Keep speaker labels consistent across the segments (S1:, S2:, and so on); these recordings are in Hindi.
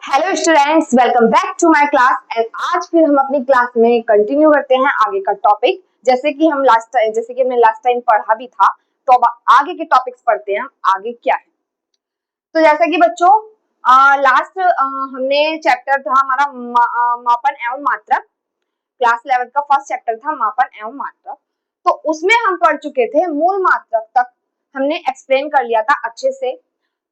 S1: Hello students, welcome back to my class. And आज फिर हम अपनी क्लास में कंटिन्यू करते हैं आगे का टॉपिक। जैसे कि हमने लास्ट टाइम पढ़ा भी था, तो अब आगे के टॉपिक्स पढ़ते हैं आगे क्या है। तो जैसा कि बच्चों लास्ट हमने चैप्टर था हमारा मापन एवं मात्रक। क्लास 11 का फर्स्ट चैप्टर था मापन एवं मात्रक। तो उसमें हम पढ़ चुके थे मूल मात्रक तक, हमने एक्सप्लेन कर लिया था अच्छे से।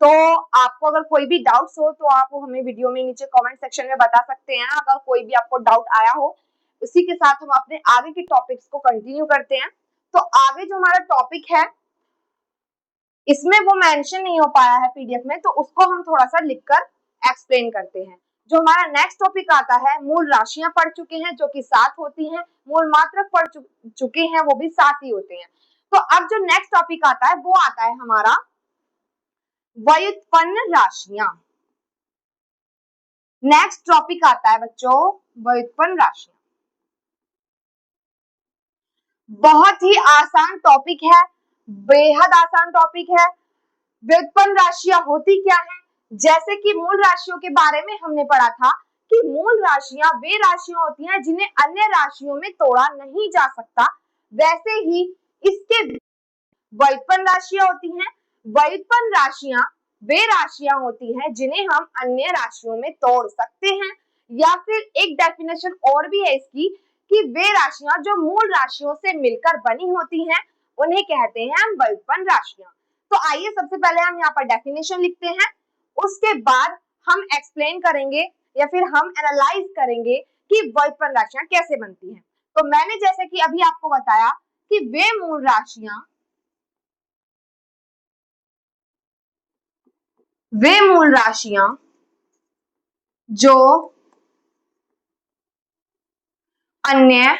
S1: तो आपको अगर कोई भी डाउट्स हो तो आप हमें वीडियो में नीचे कमेंट सेक्शन में बता सकते हैं। अगर कोई भी आपको डाउट आया हो, उसी के साथ हम अपने आगे के टॉपिक्स को कंटिन्यू करते हैं। तो आगे जो हमारा टॉपिक है, इसमें वो मेंशन नहीं हो पाया है पीडीएफ में, तो उसको हम थोड़ा सा लिखकर एक्सप्लेन करते हैं। जो हमारा नेक्स्ट टॉपिक आता है, मूल राशियां पढ़ चुके हैं जो कि 7 होती हैं, मूल मात्रक पढ़ चुके हैं वो भी 7 ही होते हैं। तो अब जो नेक्स्ट टॉपिक आता है वो आता है हमारा व्युत्पन्न राशियां। नेक्स्ट टॉपिक आता है बच्चों व्युत्पन्न राशियां। बहुत ही आसान टॉपिक है, बेहद आसान टॉपिक है। व्युत्पन्न राशियां होती क्या है? जैसे कि मूल राशियों के बारे में हमने पढ़ा था कि मूल राशियां वे राशियां होती हैं जिन्हें अन्य राशियों में तोड़ा नहीं जा सकता। वैसे ही इसके व्युत्पन्न राशियां होती हैं। व्युत्पन्न राशियां वे राशियां होती हैं जिन्हें हम अन्य राशियों में तोड़ सकते हैं, या फिर एक डेफिनेशन और भी है इसकी कि वे राशियां जो मूल राशियों से मिलकर बनी होती हैं उन्हें कहते हैं हम व्युत्पन्न राशियां। तो आइए सबसे पहले हम यहाँ पर डेफिनेशन लिखते हैं, उसके बाद हम एक्सप्लेन करेंगे या फिर हम एनालाइज करेंगे कि व्युत्पन्न राशियां कैसे बनती हैं। तो मैंने जैसे कि अभी आपको बताया कि वे मूल राशियां जो अन्य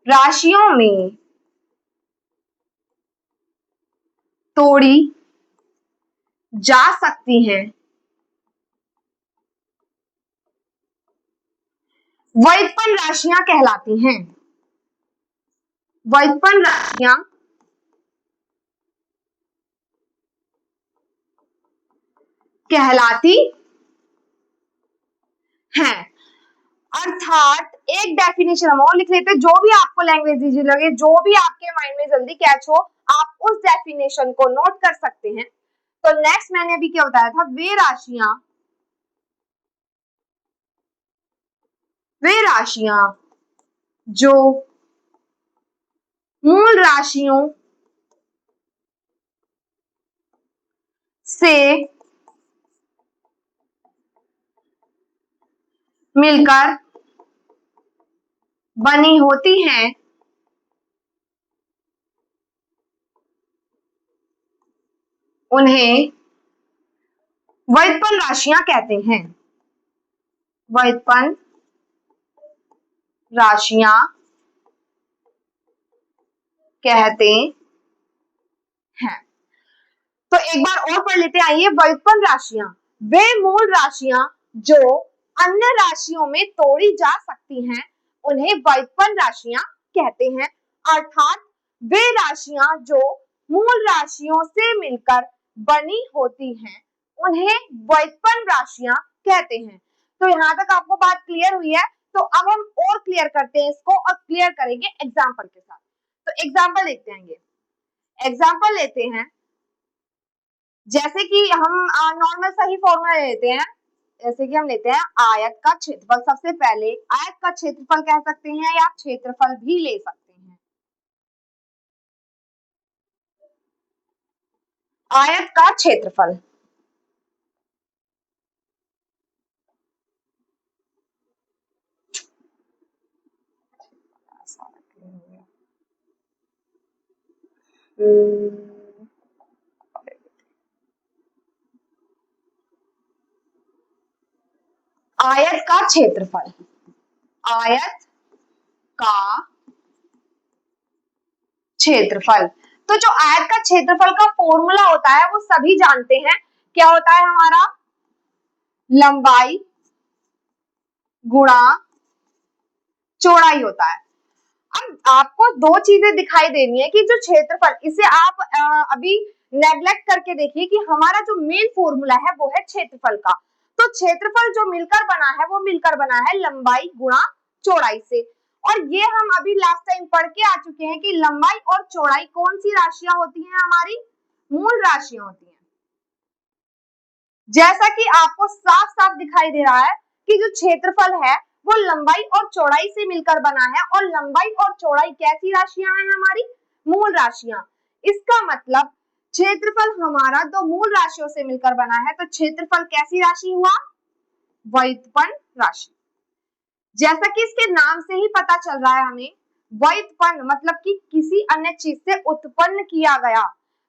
S1: राशियों में तोड़ी जा सकती हैं, व्युत्पन्न राशियां कहलाती हैं। व्युत्पन्न राशियां कहलाती हैं। अर्थात एक डेफिनेशन हम और लिख लेते हैं, जो भी आपको लैंग्वेज इजी लगे, जो भी आपके माइंड में जल्दी कैच हो, आप उस डेफिनेशन को नोट कर सकते हैं। तो नेक्स्ट मैंने अभी क्या बताया था, वे राशियां जो मूल राशियों से मिलकर बनी होती हैं उन्हें व्युत्पन्न राशियां कहते हैं। व्युत्पन्न राशियां कहते हैं। तो एक बार और पढ़ लेते हैं, आइए। व्युत्पन्न राशियां वे मूल राशियां जो अन्य राशियों में तोड़ी जा सकती हैं उन्हें व्युत्पन्न राशियां कहते हैं। अर्थात वे राशियां जो मूल राशियों से मिलकर बनी होती हैं उन्हें व्युत्पन्न राशियां कहते हैं। तो यहाँ तक आपको बात क्लियर हुई है। तो अब हम और क्लियर करते हैं इसको, और क्लियर करेंगे एग्जाम्पल के साथ। तो एग्जाम्पल लेते हैं, एग्जाम्पल लेते हैं जैसे कि हम नॉर्मल सा ही फॉर्मूला लेते हैं। जैसे कि हम लेते हैं आयत का क्षेत्रफल। सबसे पहले आयत का क्षेत्रफल कह सकते हैं या क्षेत्रफल भी ले सकते हैं। आयत का क्षेत्रफल आयत का क्षेत्रफल, आयत का क्षेत्रफल। तो जो आयत का क्षेत्रफल का फॉर्मूला होता है वो सभी जानते हैं। क्या होता है हमारा? लंबाई गुणा चौड़ाई होता है। अब आपको दो चीजें दिखाई दे रही है कि जो क्षेत्रफल, इसे आप अभी नेग्लेक्ट करके देखिए कि हमारा जो मेन फॉर्मूला है वो है क्षेत्रफल का। तो क्षेत्रफल जो मिलकर बना है वो मिलकर बना है लंबाई गुणा चौड़ाई से। और ये हम अभी लास्ट टाइम पढ़ के आ चुके हैं कि लंबाई और चौड़ाई कौन सी राशियां होती हैं, हमारी मूल राशियां होती हैं। जैसा कि आपको साफ साफ दिखाई दे रहा है कि जो क्षेत्रफल है वो लंबाई और चौड़ाई से मिलकर बना है, और लंबाई और चौड़ाई कैसी राशियां हैं, हमारी मूल राशियां। इसका मतलब क्षेत्रफल हमारा दो मूल राशियों से मिलकर बना है, तो क्षेत्रफल कैसी राशि हुआ, व्युत्पन्न राशि। जैसा कि इसके नाम से ही पता चल रहा है हमें, व्युत्पन्न मतलब कि किसी अन्य चीज से उत्पन्न किया गया,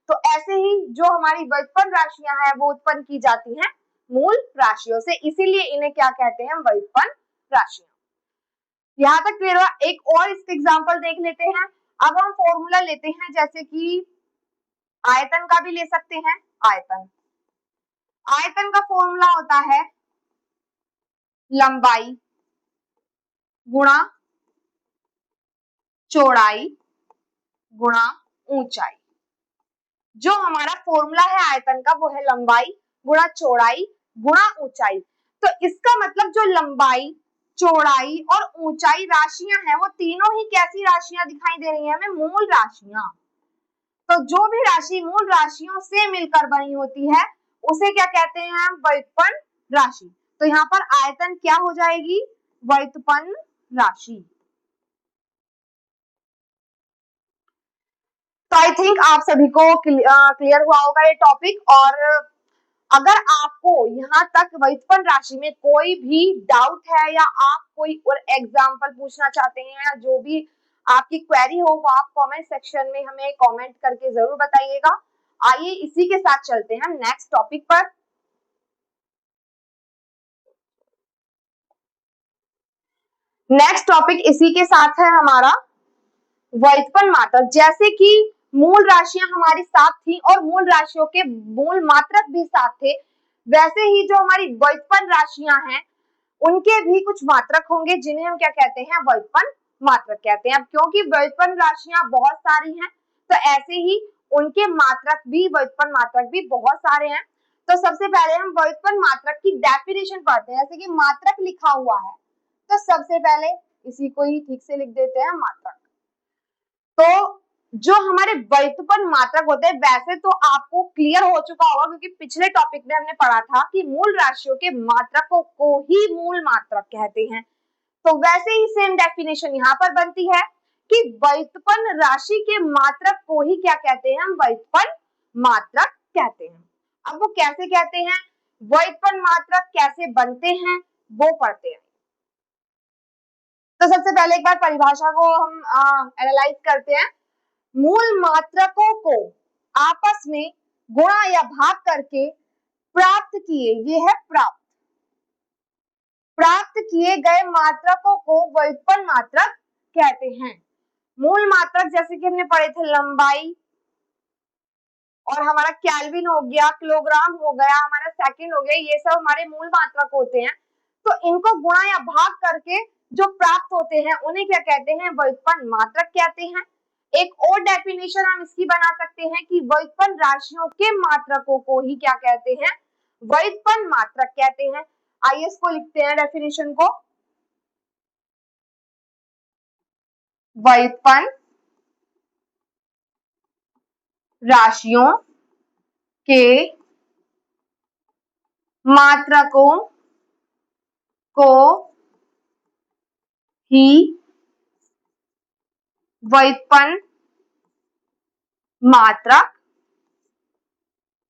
S1: तो ऐसे ही जो हमारी व्युत्पन्न राशियां हैं वो उत्पन्न की जाती हैं मूल राशियों से, इसीलिए इन्हें क्या कहते हैं, व्युत्पन्न राशियां। यहां तक क्लियर हुआ। एक और इसका एग्जांपल देख लेते हैं। अब हम फॉर्मूला लेते हैं, जैसे कि आयतन का भी ले सकते हैं। आयतन का फॉर्मूला होता है लंबाई गुणा चौड़ाई गुणा ऊंचाई। जो हमारा फॉर्मूला है आयतन का वो है लंबाई गुणा चौड़ाई गुणा ऊंचाई। तो इसका मतलब जो लंबाई, चौड़ाई और ऊंचाई राशियां हैं वो तीनों ही कैसी राशियां दिखाई दे रही हैं हमें, मूल राशियां। तो जो भी राशि मूल राशियों से मिलकर बनी होती है उसे क्या कहते हैं हम, व्युत्पन्न राशि। तो यहाँ पर आयतन क्या हो जाएगी, व्युत्पन्न राशि। तो आई थिंक आप सभी को क्लियर हुआ होगा ये टॉपिक। और अगर आपको यहाँ तक व्युत्पन्न राशि में कोई भी डाउट है, या आप कोई और एग्जाम्पल पूछना चाहते हैं, या जो भी आपकी क्वेरी हो वो आप कमेंट सेक्शन में हमें कमेंट करके जरूर बताइएगा। आइए इसी के साथ चलते हैं नेक्स्ट टॉपिक पर। नेक्स्ट टॉपिक इसी के साथ है हमारा व्युत्पन्न मात्रक। जैसे कि मूल राशियां हमारी 7 थी और मूल राशियों के मूल मात्रक भी 7 थे, वैसे ही जो हमारी व्युत्पन्न राशियां हैं उनके भी कुछ मात्रक होंगे जिन्हें हम क्या कहते हैं, व्युत्पन्न मात्रक कहते हैं। अब क्योंकि व्युत्पन्न राशियां बहुत सारी हैं तो ऐसे ही उनके मात्रक भी, व्युत्पन्न मात्रक भी बहुत सारे हैं। तो सबसे पहले हम व्युत्पन्न मात्रक की डेफिनेशन पढ़ते हैं। जैसे कि मात्रक लिखा हुआ है तो सबसे पहले इसी को ही ठीक से लिख देते हैं मात्रक। तो जो हमारे व्युत्पन्न मात्रक होते हैं, वैसे तो आपको क्लियर हो चुका होगा क्योंकि पिछले टॉपिक में हमने पढ़ा था कि मूल राशियों के मात्रकों को ही मूल मात्रक कहते हैं। तो वैसे ही सेम डेफिनेशन यहाँ पर बनती है कि व्युत्पन्न राशि के मात्रक को ही क्या कहते हैं, हम व्युत्पन्न मात्रक कहते हैं। अब वो कैसे कहते हैं, व्युत्पन्न मात्रक कैसे बनते हैं वो पढ़ते हैं। तो सबसे पहले एक बार परिभाषा को हम एनालाइज करते हैं। मूल मात्रकों को आपस में गुणा या भाग करके प्राप्त किए, ये है प्राप्त किए गए मात्रकों को व्युत्पन्न मात्रक कहते हैं। मूल मात्रक जैसे कि हमने पढ़े थे लंबाई, और हमारा केल्विन हो गया, किलोग्राम हो गया, हमारा सेकंड हो गया, ये सब हमारे मूल मात्रक होते हैं। तो इनको गुणा या भाग करके जो प्राप्त होते हैं उन्हें क्या कहते हैं, व्युत्पन्न मात्रक कहते हैं। एक और डेफिनेशन हम इसकी बना सकते हैं कि व्युत्पन्न राशियों के मात्रकों को ही क्या कहते हैं, व्युत्पन्न मात्रक कहते हैं। आइए इसको लिखते हैं डेफिनेशन को। व्युत्पन्न राशियों के मात्रकों को ही व्युत्पन्न मात्रक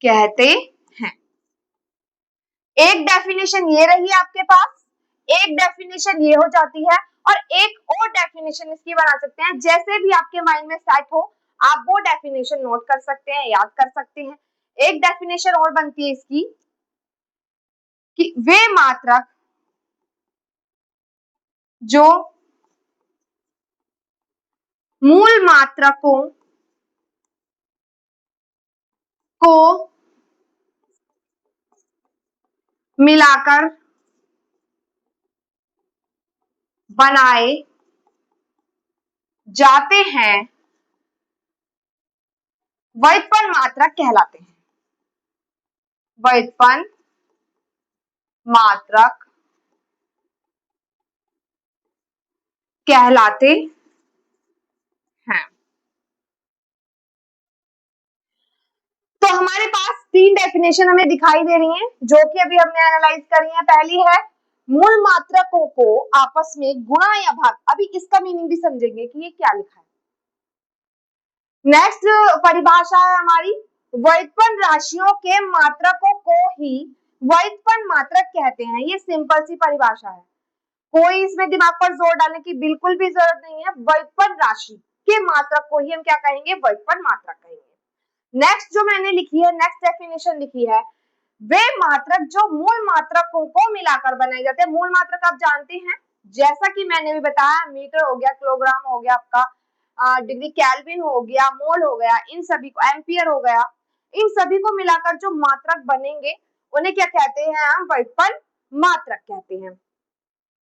S1: कहते हैं। एक डेफिनेशन ये रही आपके पास, एक डेफिनेशन ये हो जाती है, और एक और डेफिनेशन इसकी बना सकते हैं। जैसे भी आपके माइंड में सेट हो आप वो डेफिनेशन नोट कर सकते हैं, याद कर सकते हैं। एक डेफिनेशन और बनती है इसकी कि वे मात्रक जो मूल मात्रकों को मिलाकर बनाए जाते हैं व्युत्पन्न मात्रक कहलाते हैं। व्युत्पन्न मात्रक कहलाते हैं। तो हमारे पास तीन डेफिनेशन हमें दिखाई दे रही हैं, जो कि अभी हमने एनालाइज करी है। पहली है मूल मात्रकों को आपस में गुणा या भाग। अभी इसका मीनिंग भी समझेंगे कि ये क्या लिखा है। नेक्स्ट परिभाषा है हमारी व्युत्पन्न राशियों के मात्रकों को ही व्युत्पन्न मात्रक कहते हैं। ये सिंपल सी परिभाषा है, कोई इसमें दिमाग पर जोर डालने की बिल्कुल भी जरूरत नहीं है। व्युत्पन्न राशि के मात्रक को ही हम क्या कहेंगे, व्युत्पन्न मात्रक कहेंगे। नेक्स्ट जो मैंने लिखी है, नेक्स्ट डेफिनेशन लिखी है, वे मात्रक जो मूल मात्रकों को मिलाकर बनाए जाते हैं। मूल मात्रक आप जानते हैं, जैसा कि मैंने भी बताया, मीटर हो गया, किलोग्राम हो गया, आपका डिग्री केल्विन हो गया, मोल हो गया, इन सभी को, एम्पियर हो गया, इन सभी को मिलाकर जो मात्रक बनेंगे उन्हें क्या कहते हैं, हम व्युत्पन्न मात्रक कहते हैं।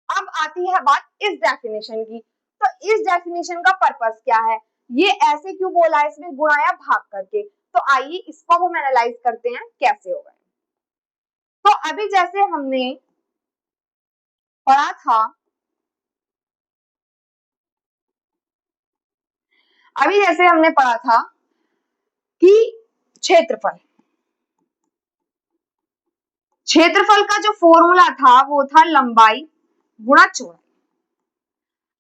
S1: अब आती है बात इस डेफिनेशन की। तो इस डेफिनेशन का पर्पस क्या है, ये ऐसे क्यों बोला है इसमें गुणा या भाग करके। तो आइए इसको हम एनालाइज करते हैं कैसे होगा। तो अभी जैसे हमने पढ़ा था, अभी जैसे हमने पढ़ा था कि क्षेत्रफल, क्षेत्रफल का जो फॉर्मूला था वो था लंबाई गुणा चौड़ाई।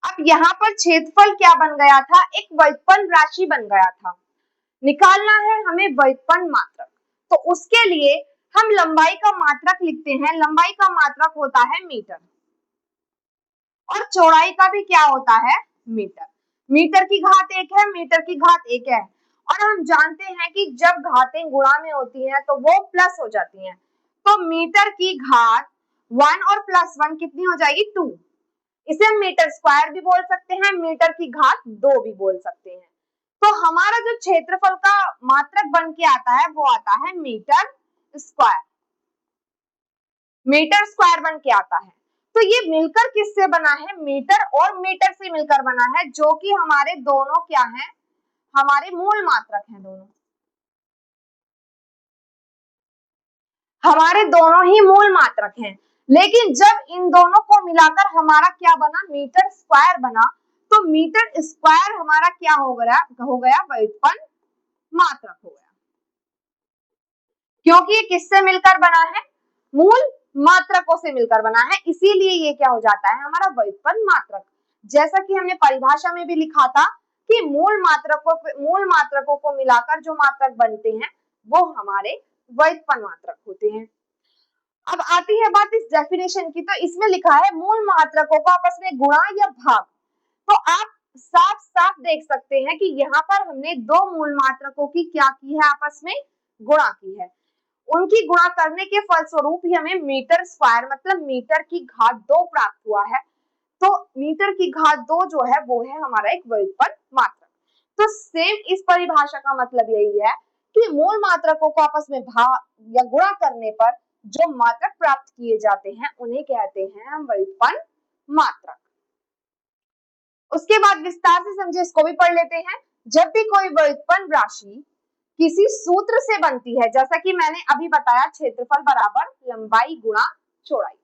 S1: अब यहाँ पर क्षेत्रफल क्या बन गया था, एक व्युत्पन्न राशि बन गया था। निकालना है हमें व्युत्पन्न मात्रक, तो उसके लिए हम लंबाई का मात्रक लिखते हैं। लंबाई का मात्रक होता है मीटर, और चौड़ाई का भी क्या होता है, मीटर। मीटर की घात एक है, मीटर की घात एक है, और हम जानते हैं कि जब घातें गुणा में होती हैं तो वो प्लस हो जाती हैं। तो मीटर की घात 1 और प्लस 1 कितनी हो जाएगी, 2। इसे हम मीटर स्क्वायर भी बोल सकते हैं, मीटर की घात 2 भी बोल सकते हैं। तो हमारा जो क्षेत्रफल का मात्रक बन के आता है वो आता है मीटर स्क्वायर। मीटर स्क्वायर बन के आता है। तो ये मिलकर किससे बना है, मीटर और मीटर से मिलकर बना है, जो कि हमारे दोनों क्या हैं, हमारे मूल मात्रक हैं। दोनों हमारे दोनों ही मूल मात्रक हैं। लेकिन जब इन दोनों को मिलाकर हमारा क्या बना, मीटर स्क्वायर बना, तो मीटर स्क्वायर हमारा क्या हो गया, व्युत्पन्न मात्रक हो गया, क्योंकि ये किससे मिलकर बना है, मूल मात्रकों से मिलकर बना है, इसीलिए ये क्या हो जाता है, हमारा व्युत्पन्न मात्रक। जैसा कि हमने परिभाषा में भी लिखा था कि मूल मात्रकों को मिलाकर जो मात्रक बनते हैं वो हमारे व्युत्पन्न मात्रक होते हैं। अब आती है बात इस डेफिनेशन की। तो इसमें लिखा है मूल मात्रकों को आपस में गुणा या भाग। तो आप साफ साफ देख सकते हैं कि यहाँ पर हमने दो मूल मात्रकों की क्या की है, आपस में गुणा की है। उनकी गुणा करने के फलस्वरूप ही हमें मीटर स्क्वायर मतलब मीटर की घात 2 प्राप्त हुआ है। तो मीटर की घात 2 जो है वो है हमारा एक व्युत्पन्न मात्रक। तो सेम इस परिभाषा का मतलब यही है कि मूल मात्रकों को आपस में भाग या गुणा करने पर जो मात्रक प्राप्त किए जाते हैं उन्हें कहते हैं हम व्युत्पन्न मात्रक। उसके बाद विस्तार से समझे, इसको भी पढ़ लेते हैं। जब भी कोई व्युत्पन्न राशि किसी सूत्र से बनती है, जैसा कि मैंने अभी बताया क्षेत्रफल बराबर लंबाई गुणा चौड़ाई,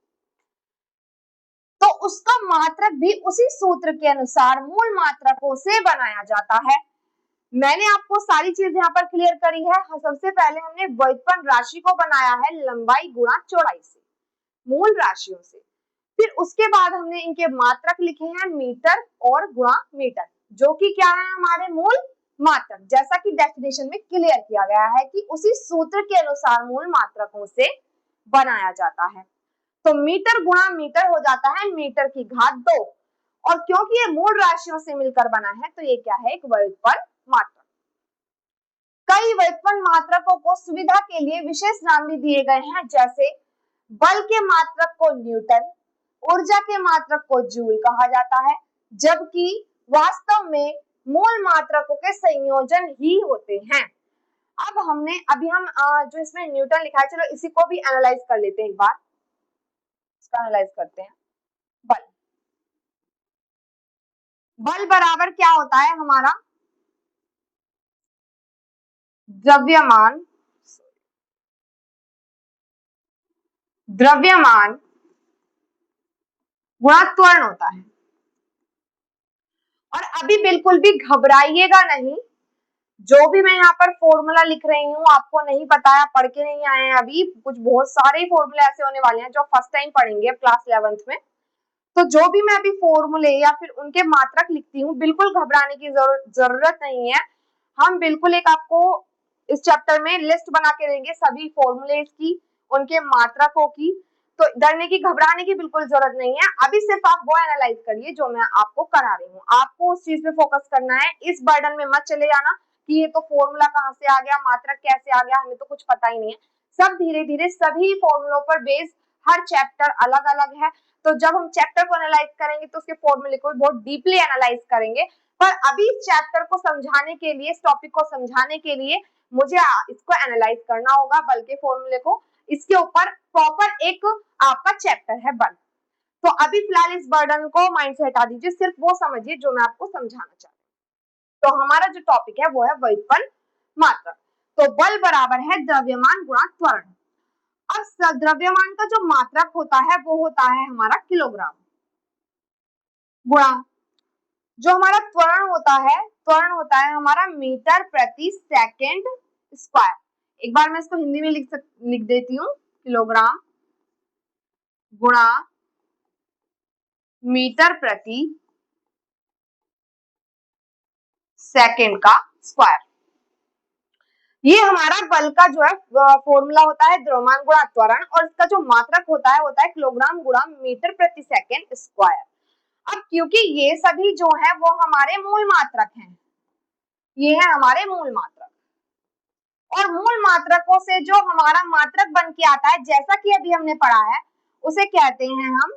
S1: तो उसका मात्रक भी उसी सूत्र के अनुसार मूल मात्रकों से बनाया जाता है। मैंने आपको सारी चीज यहाँ पर क्लियर करी है। सबसे पहले हमने व्युत्पन्न राशि को बनाया है लंबाई गुणा चौड़ाई से, मूल राशियों से। फिर उसके बाद हमने इनके मात्रक लिखे हैं मीटर और गुणा मीटर, जो कि क्या है, हमारे मूल मात्रक। जैसा कि डेफिनेशन में क्लियर किया गया है कि उसी सूत्र के अनुसार मूल मात्रकों से बनाया जाता है। तो मीटर गुणा मीटर हो जाता है मीटर की घात 2, और क्योंकि ये मूल राशियों से मिलकर बना है तो ये क्या है, एक व्युत्पन्न मात्रक। कई व्युत्पन्न मात्रकों को सुविधा के लिए विशेष नाम भी दिए गए हैं, जैसे बल के मात्रक को न्यूटन, ऊर्जा के मात्रक को जूल कहा जाता है, जबकि वास्तव में मूल मात्रकों के संयोजन ही होते हैं। अब अभी हम जो इसमें न्यूटन लिखा है, चलो इसी को भी एनालाइज कर लेते हैं एक बार। इसका एनालाइज करते हैं। बल, बल बराबर क्या होता है हमारा, द्रव्यमान द्रव्यमान गुणा त्वरण होता है। और अभी बिल्कुल भी घबराइएगा नहीं, जो भी मैं यहाँ पर फॉर्मूला लिख रही हूँ आपको नहीं पता है, पढ़ के नहीं आए हैं अभी, कुछ बहुत सारे फॉर्मूले ऐसे होने वाले हैं जो फर्स्ट टाइम पढ़ेंगे क्लास 11th में। तो जो भी मैं अभी फॉर्मूले या फिर उनके मात्रक लिखती हूँ, बिल्कुल घबराने की जरूरत नहीं है। हम बिल्कुल एक आपको इस चैप्टर में लिस्ट बना के देंगे सभी फॉर्मूलेज की, उनके मात्रकों की, तो डरने की घबराने की बिल्कुल जरूरत नहीं है। अभी सिर्फ आप वो एनालाइज करिए जो मैं आपको करा रही हूँ, आपको उस चीज पे फोकस करना है, इस बर्डन में मत चले जाना कि ये तो फॉर्मूला कहाँ से आ गया, मात्रक कैसे आ गया, हमें तो कुछ पता ही नहीं है। सब धीरे धीरे सभी फॉर्मूलों पर बेस्ड, हर चैप्टर अलग अलग है, तो जब हम चैप्टर को एनालाइज करेंगे तो उसके फॉर्मूले को बहुत डीपली एनालाइज करेंगे। पर अभी इस चैप्टर को समझाने के लिए, इस टॉपिक को समझाने के लिए मुझे इसको एनालाइज करना होगा, बल के फॉर्मूले को, इसके ऊपर प्रॉपर एक आपका चैप्टर है बल। तो अभी फिलहाल इस बर्डन को माइंड से हटा दीजिए, सिर्फ वो समझिए जो मैं आपको समझाना चाहती हूँ। तो हमारा जो टॉपिक है वो है व्युत्पन्न मात्रक। तो बल बराबर है द्रव्यमान गुणा त्वरण। अब द्रव्यमान का जो मात्रक होता है वो होता है हमारा किलोग्राम, गुणा जो हमारा त्वरण होता है हमारा मीटर प्रति सेकंड स्क्वायर। एक बार मैं इसको हिंदी में लिख देती हूँ, किलोग्राम गुणा मीटर प्रति सेकंड का स्क्वायर। ये हमारा बल का जो है फॉर्मूला होता है द्रव्यमान गुणा त्वरण, और इसका जो मात्रक होता है किलोग्राम गुणा मीटर प्रति सेकंड स्क्वायर। अब क्योंकि ये सभी जो है वो हमारे मूल मात्रक हैं, ये है हमारे मूल मात्रक, और मूल मात्रकों से जो हमारा मात्रक बन के आता है, जैसा कि अभी हमने पढ़ा है, उसे कहते हैं हम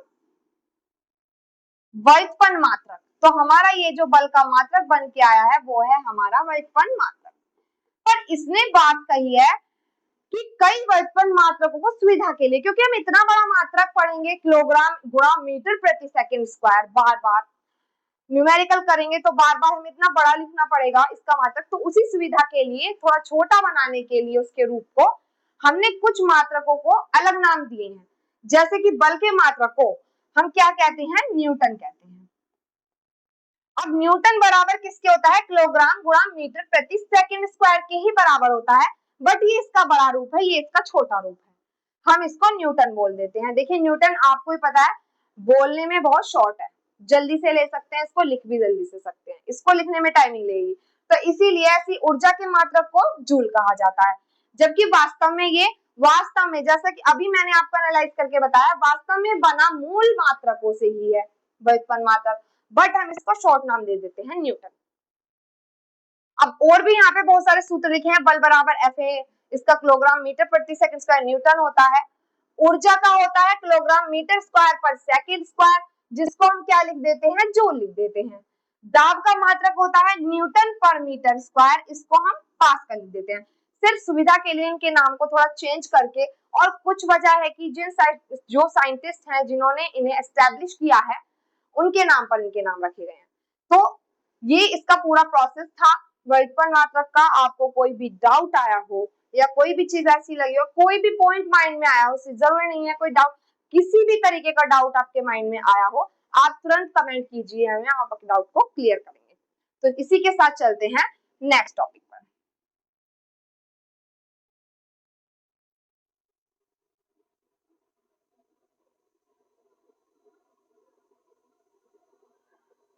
S1: व्युत्पन्न मात्रक। तो हमारा ये जो बल का मात्रक बन के आया है वो है हमारा व्युत्पन्न मात्रक। पर इसने बात कही है कि कई व्युत्पन्न मात्रकों को सुविधा के लिए, क्योंकि हम इतना बड़ा मात्रक पढ़ेंगे किलोग्राम गुणा मीटर प्रति सेकंड स्क्वायर, बार बार न्यूमेरिकल करेंगे तो बार बार हमें इतना बड़ा लिखना पड़ेगा इसका मात्रक, तो उसी सुविधा के लिए, थोड़ा छोटा बनाने के लिए उसके रूप को, हमने कुछ मात्रकों को अलग नाम दिए हैं। जैसे कि बल के मात्रक को हम क्या कहते हैं, न्यूटन कहते हैं। अब न्यूटन बराबर किसके होता है, किलोग्राम गुणा मीटर प्रति सेकंड स्क्वायर के ही बराबर होता है, बट ये इसका बड़ा रूप है, ये इसका छोटा रूप है, हम इसको न्यूटन बोल देते हैं। देखिए न्यूटन आपको ही पता है बोलने में बहुत शॉर्ट है, जल्दी से ले सकते हैं इसको, लिख भी जल्दी से सकते हैं, इसको लिखने में टाइमिंग लगेगी, तो इसीलिए ऐसी ऊर्जा के मात्रक को जूल कहा जाता है। जबकि वास्तव में ये, वास्तव में जैसा कि अभी मैंने आपको एनालाइज करके बताया, वास्तव में बना मूल मात्रकों से ही है व्युत्पन्न मात्रक, बट हम इसको शॉर्ट नाम दे देते हैं न्यूटन। अब और भी यहाँ पे बहुत सारे सूत्र लिखे हैं, बल बराबर एफ ए, इसका किलोग्राम मीटर प्रति सेकंड स्क्वायर न्यूटन होता है। ऊर्जा का होता है किलोग्राम मीटर स्क्वायर पर सेकंड स्क्वायर, जिसको हम क्या लिख देते हैं, जूल लिख देते हैं। दाब का मात्रक होता है न्यूटन पर मीटर स्क्वायर, इसको हम पास्कल लिख देते हैं। सिर्फ सुविधा के लिए इनके नाम को थोड़ा चेंज करके, और कुछ वजह है कि जो साइंटिस्ट हैं जिन्होंने इन्हें एस्टेब्लिश किया है, उनके नाम पर इनके नाम रखे गए हैं। तो ये इसका पूरा प्रोसेस था व्युत्पन्न मात्रक का। आपको कोई भी डाउट आया हो या कोई भी चीज ऐसी लगी हो, कोई भी पॉइंट माइंड में आया हो, जरूरी नहीं है कोई डाउट, किसी भी तरीके का डाउट आपके माइंड में आया हो, आप तुरंत कमेंट कीजिए, हमें आप अपने डाउट को क्लियर करेंगे। तो इसी के साथ चलते हैं नेक्स्ट टॉपिक पर।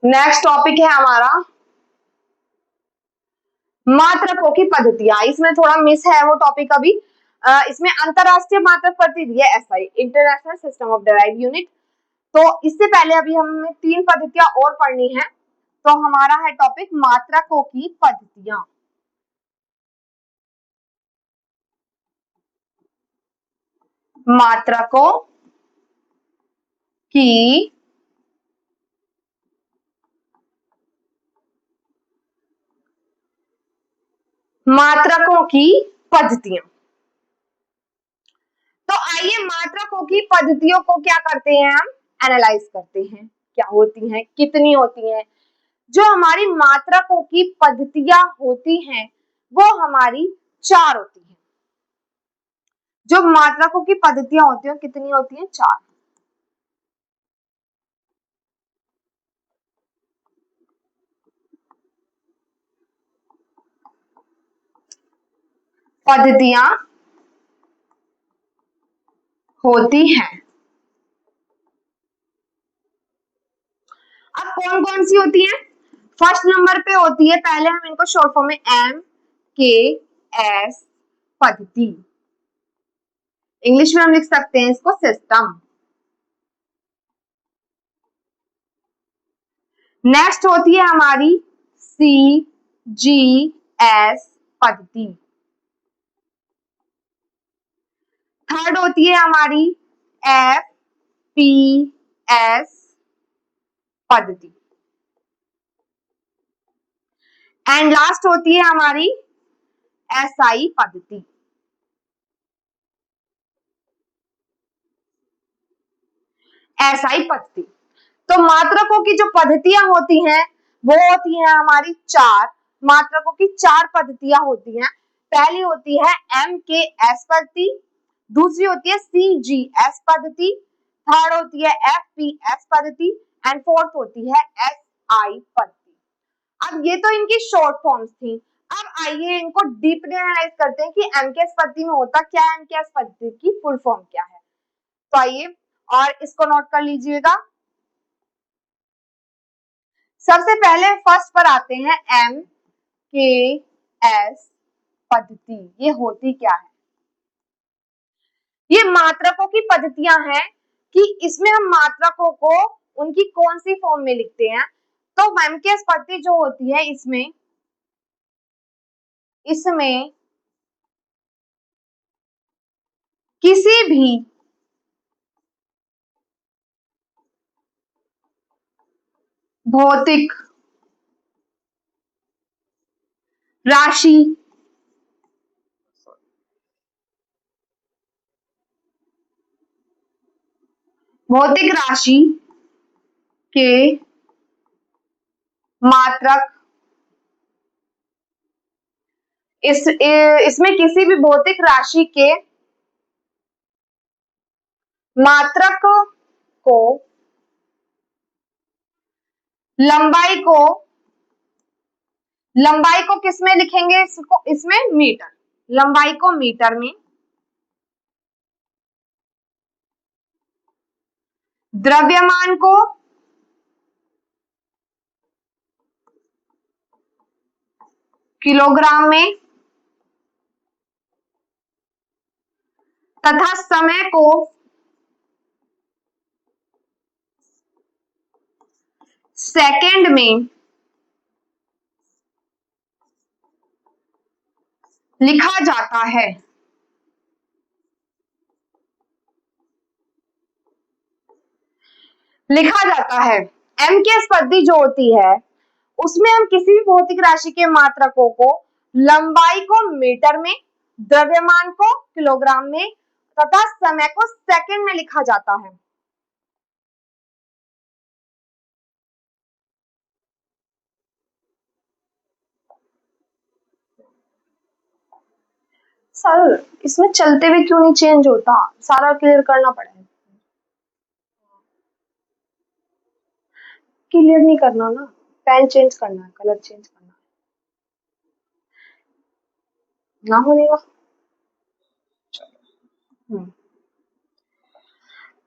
S1: नेक्स्ट टॉपिक है हमारा मात्रकों की पद्धतियां। इसमें थोड़ा मिस है वो टॉपिक अभी, इसमें अंतरराष्ट्रीय मात्रक पद्धति है SI, international system of derived unit. तो इससे पहले अभी हमें 3 पद्धतियां और पढ़नी है, तो हमारा है टॉपिक मात्रकों की पद्धतियां। मात्रकों की पद्धतियां। तो आइए मात्रकों की पद्धतियों को क्या करते हैं, हम एनालाइज करते हैं, क्या होती हैं, कितनी होती हैं। जो हमारी मात्रकों की पद्धतियां होती हैं वो हमारी 4 होती है। जो मात्रकों की पद्धतियां होती हैं कितनी होती हैं? 4। पद्धतियां होती हैं। अब कौन कौन सी होती हैं? फर्स्ट नंबर पे होती है, पहले हम इनको शॉर्ट फॉर्म में MKS पद्धति, इंग्लिश में हम लिख सकते हैं इसको सिस्टम। नेक्स्ट होती है हमारी CGS पद्धति। थर्ड होती है हमारी FPS पद्धति एंड लास्ट होती है हमारी SI पद्धति। SI पद्धति। तो मात्रकों की जो पद्धतियां होती हैं वो होती हैं हमारी 4। मात्रकों की 4 पद्धतियां होती हैं। पहली होती है MKS पद्धति, दूसरी होती है CGS पद्धति, थर्ड होती है FPS पद्धति एंड फोर्थ होती है SI पद्धति। अब ये तो इनकी शॉर्ट फॉर्म्स थी। अब आइए इनको डीपली एनालाइज करते हैं कि MKS पद्धति में होता क्या है, MKS पद्धति की फुल फॉर्म क्या है। तो आइए और इसको नोट कर लीजिएगा। सबसे पहले फर्स्ट पर आते हैं MKS पद्धति। ये होती क्या है? ये मात्रकों की पद्धतियां हैं कि इसमें हम मात्रकों को उनकी कौन सी फॉर्म में लिखते हैं। तो MKS पद्धति जो होती है इसमें किसी भी भौतिक राशि के मात्रक इसमें किसी भी भौतिक राशि के मात्रक को लंबाई को किस में लिखेंगे? इसमें मीटर, लंबाई को मीटर में, द्रव्यमान को किलोग्राम में तथा समय को सेकंड में लिखा जाता है। MKS पद्धति जो होती है उसमें हम किसी भी भौतिक राशि के मात्रकों को लंबाई को मीटर में, द्रव्यमान को किलोग्राम में तथा समय को सेकंड में लिखा जाता है। सर इसमें चलते हुए क्यों नहीं चेंज होता? सारा क्लियर करना पड़ेगा। क्लियर नहीं करना ना, पेन चेंज करना है, कलर चेंज करना है, ना होने का।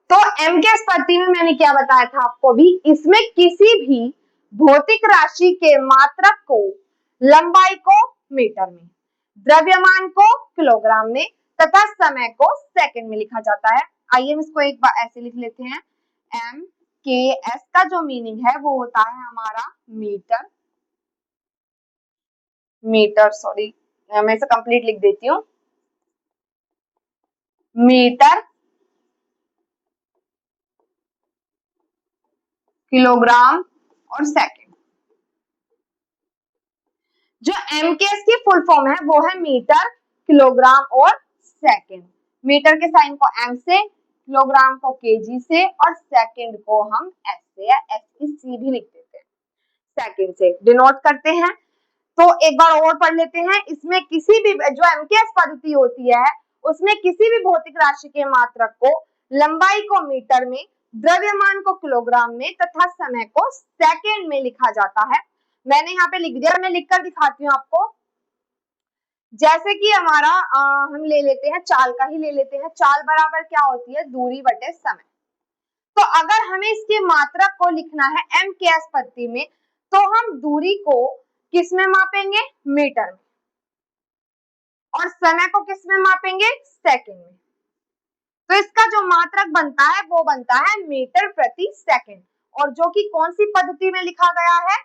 S1: तो MKS पद्धति में मैंने क्या बताया था आपको भी, इसमें किसी भी भौतिक राशि के मात्रक को लंबाई को मीटर में, द्रव्यमान को किलोग्राम में तथा समय को सेकंड में लिखा जाता है। आइए हम इसको एक बार ऐसे लिख लेते हैं। MKS का जो मीनिंग है वो होता है हमारा मीटर सॉरी मैं इसे कंप्लीट लिख देती हूँ, मीटर, किलोग्राम और सेकंड। जो MKS की फुल फॉर्म है वो है मीटर, किलोग्राम और सेकंड। मीटर के साइन को M से, किलोग्राम को kg से और सेकंड को हम S से या S की C भी लिख देते हैं, सेकंड से डिनोट करते हैं। तो एक बार और पढ़ लेते हैं। इसमें किसी भी जो एमकेएस पद्धति होती है उसमें किसी भी भौतिक राशि के मात्रक को लंबाई को मीटर में, द्रव्यमान को किलोग्राम में तथा समय को सेकेंड में लिखा जाता है। मैंने यहाँ पे लिख दिया, मैं लिखकर दिखाती हूँ आपको। जैसे कि हमारा हम ले लेते हैं चाल का ही ले लेते हैं। चाल बराबर क्या होती है, दूरी बटे समय। तो अगर हमें इसके मात्रक को लिखना है एमकेएस पद्धति में तो हम दूरी को किस में मापेंगे, मीटर में, और समय को किस में मापेंगे, सेकंड में। तो इसका जो मात्रक बनता है वो बनता है मीटर प्रति सेकंड, और जो कि कौन सी पद्धति में लिखा गया है,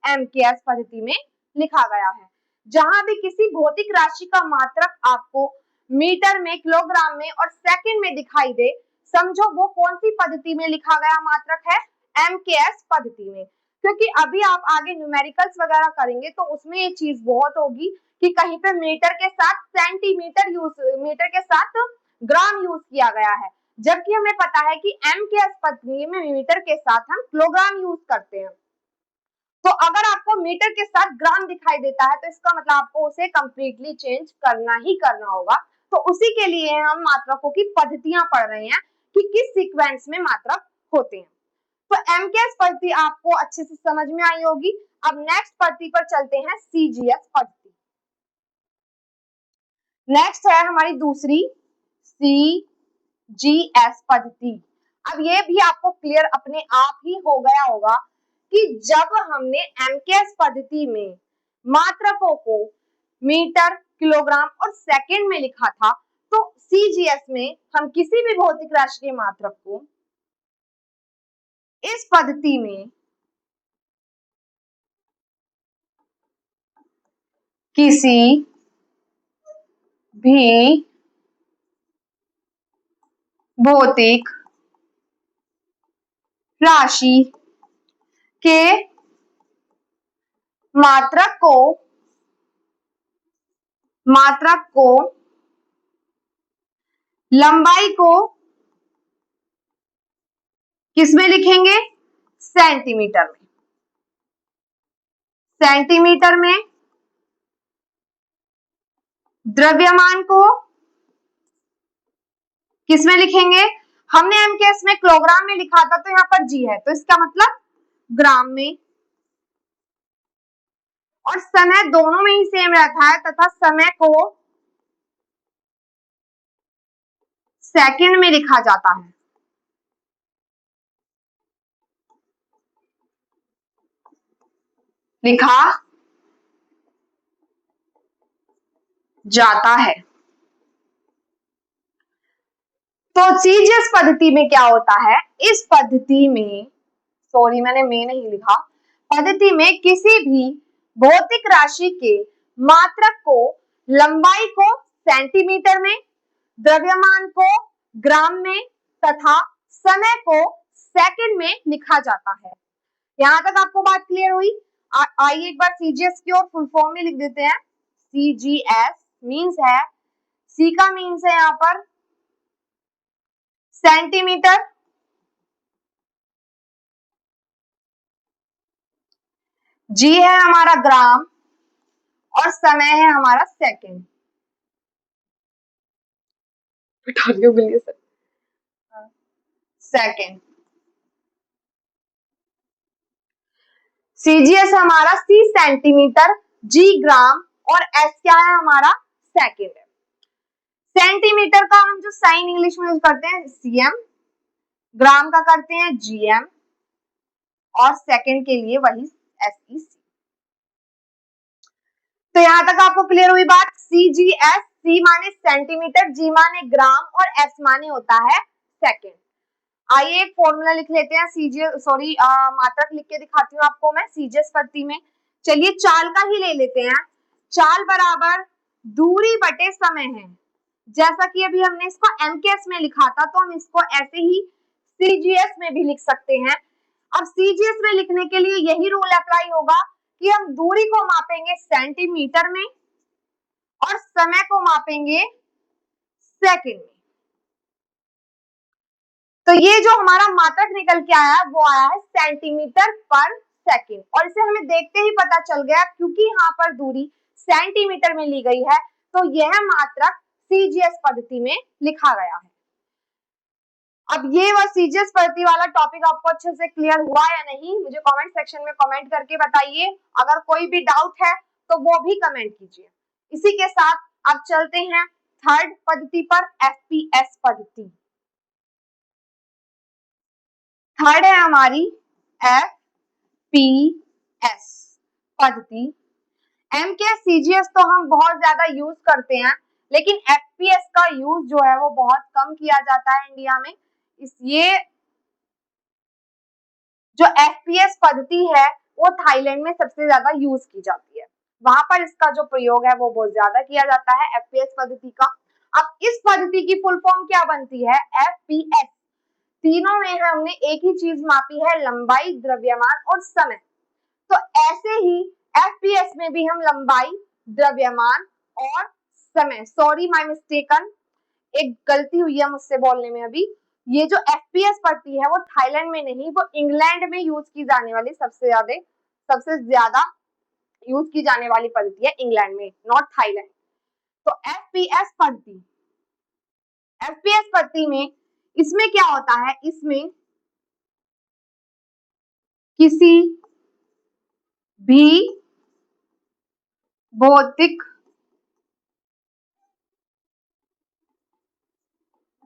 S1: एमकेएस पद्धति में लिखा गया है। जहां भी किसी भौतिक राशि का मात्रक आपको मीटर में, किलोग्राम में और सेकंड में दिखाई दे, समझो वो कौन सी पद्धति में लिखा गया मात्रक है, एमकेएस पद्धति में। क्योंकि अभी आप आगे न्यूमेरिकल्स वगैरह करेंगे तो उसमें ये चीज बहुत होगी कि कहीं पे मीटर के साथ सेंटीमीटर यूज, मीटर के साथ ग्राम यूज किया गया है, जबकि हमें पता है कि एमकेएस पद्धति में मीटर के साथ हम किलोग्राम यूज करते हैं। तो अगर आपको मीटर के साथ ग्राम दिखाई देता है तो इसका मतलब आपको उसे कंप्लीटली चेंज करना ही करना होगा। तो उसी के लिए हम मात्रकों की पद्धतियां पढ़ रहे हैं कि किस सीक्वेंस में मात्रक होते हैं। तो एमकेएस पद्धति आपको अच्छे से समझ में आई होगी। अब नेक्स्ट पद्धति पर चलते हैं, सीजीएस पद्धति। नेक्स्ट है हमारी दूसरी सीजीएस पद्धति। अब ये भी आपको क्लियर अपने आप ही हो गया होगा कि जब हमने एमकेएस पद्धति में मात्रकों को मीटर, किलोग्राम और सेकंड में लिखा था, तो सीजीएस में हम किसी भी भौतिक राशि के मात्रक को इस पद्धति में किसी भी भौतिक राशि के मात्रक को लंबाई को किसमें लिखेंगे, सेंटीमीटर में, सेंटीमीटर में, द्रव्यमान को किसमें लिखेंगे, हमने एमकेएस में किलोग्राम में लिखा था तो यहाँ पर जी है तो इसका मतलब ग्राम में, और समय दोनों में ही सेम रहता है तथा समय को सेकंड में लिखा जाता है। लिखा जाता है। तो सीजीएस पद्धति में क्या होता है, इस पद्धति में, सॉरी मैंने में नहीं लिखा, पद्धति में किसी भी भौतिक राशि के मात्रक को लंबाई को सेंटीमीटर में, द्रव्यमान को ग्राम में तथा समय को सेकंड में लिखा जाता है। यहां तक आपको बात क्लियर हुई। आइए एक बार सीजीएस की और फुल फॉर्म में लिख देते हैं। सीजीएस मींस है, सी का मींस है यहाँ पर सेंटीमीटर, जी है हमारा ग्राम और समय है हमारा सेकंड। सेकंड। सीजीएस हमारा सी सेंटीमीटर, जी ग्राम और एस क्या है हमारा, सेकंड है। सेंटीमीटर का हम जो साइन इंग्लिश में यूज करते हैं सीएम, ग्राम का करते हैं जीएम और सेकंड के लिए वही एसईसी। तो यहां तक आपको क्लियर हुई बात। सीजीएस, सी माने सेंटीमीटर, जी माने ग्राम और एस माने होता है सेकंड। आइए एक फॉर्मूला लिख लेते हैं, सीजीएस सॉरी मात्रक लिख के दिखाती हूँ आपको मैं सीजीएस पद्धति में। चलिए चाल का ही ले लेते हैं। चाल बराबर दूरी बटे समय है। जैसा कि अभी हमने इसको एमकेएस में लिखा था तो हम इसको ऐसे ही सीजीएस में भी लिख सकते हैं। अब सीजीएस में लिखने के लिए यही रूल अप्लाई होगा कि हम दूरी को मापेंगे सेंटीमीटर में और समय को मापेंगे सेकंड में। तो ये जो हमारा मात्रक निकल के आया वो आया है सेंटीमीटर पर सेकेंड, और इसे हमें देखते ही पता चल गया क्योंकि यहाँ पर दूरी सेंटीमीटर में ली गई है तो यह मात्रक सीजीएस पद्धति में लिखा गया है। अब ये वह सीजीएस पद्धति वाला टॉपिक आपको अच्छे से क्लियर हुआ या नहीं, मुझे कमेंट सेक्शन में कमेंट करके बताइए। अगर कोई भी डाउट है तो वो भी कमेंट कीजिए। इसी के साथ अब चलते हैं थर्ड पद्धति पर, एफपीएस पद्धति। थर्ड है हमारी एफपीएस पद्धति। एमकेएस सीजीएस तो हम बहुत ज्यादा यूज करते हैं, लेकिन एफपीएस का यूज जो है वो बहुत कम किया जाता है इंडिया में। ये जो एफपीएस पद्धति है वो थाईलैंड में सबसे ज्यादा यूज की जाती है, वहां पर इसका जो प्रयोग है वो बहुत ज्यादा किया जाता है एफपीएस पद्धति का। अब इस पद्धति की फुल फॉर्म क्या बनती है? एफपीएस। तीनों में हमने एक ही चीज मापी है, लंबाई, द्रव्यमान और समय। तो ऐसे ही एफपीएस में भी हम लंबाई, द्रव्यमान और समय, सॉरी माय मिस्टेकन, एक गलती हुई है मुझसे बोलने में अभी, ये जो एफपीएस पद्धति है वो थाईलैंड में नहीं, वो इंग्लैंड में यूज की जाने वाली सबसे ज्यादा यूज की जाने वाली पद्धति है इंग्लैंड में, नॉट थाईलैंड। तो एफपीएस पद्धति में इसमें क्या होता है? इसमें किसी भी भौतिक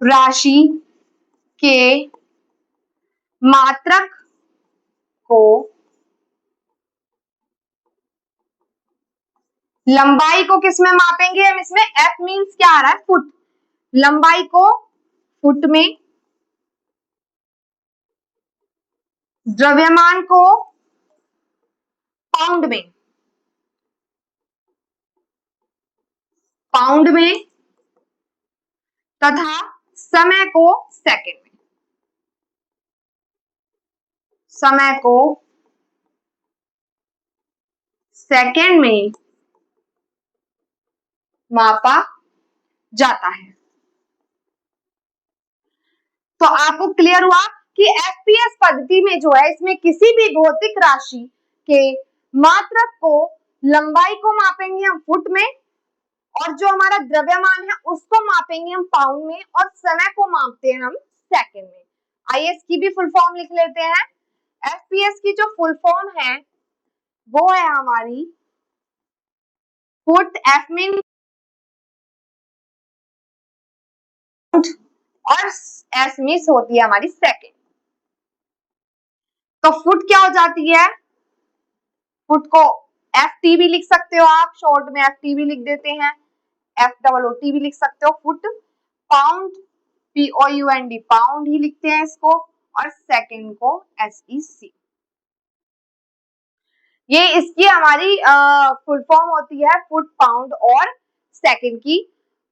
S1: राशि के मात्रक को लंबाई को किस में मापेंगे हम? इसमें एफ मीन्स क्या आ रहा है? फुट। लंबाई को फुट में, द्रव्यमान को पाउंड में तथा समय को सेकंड में। समय को सेकंड में मापा जाता है। तो आपको क्लियर हुआ कि एफपीएस पद्धति में जो है इसमें किसी भी भौतिक राशि के मात्रक को, लंबाई को मापेंगे हम फुट में, और जो हमारा द्रव्यमान है उसको मापेंगे हम पाउंड में, और समय को मापते हैं हम सेकंड में। आइए इसकी भी फुल फॉर्म लिख लेते हैं। एफपीएस की जो फुल फॉर्म है वो है हमारी फुट, एफ मीन और एस मीन्स होती है हमारी सेकंड। तो फुट क्या हो जाती है? फुट को एफ टी भी लिख सकते हो आप, शॉर्ट में एफ टी भी लिख देते हैं, एफ डबल ओ टी भी लिख सकते हो फुट। पाउंड, POUND, पाउंड ही लिखते हैं इसको, और सेकंड को SEC। ये इसकी हमारी फुल फॉर्म होती है फुट, पाउंड और सेकंड की।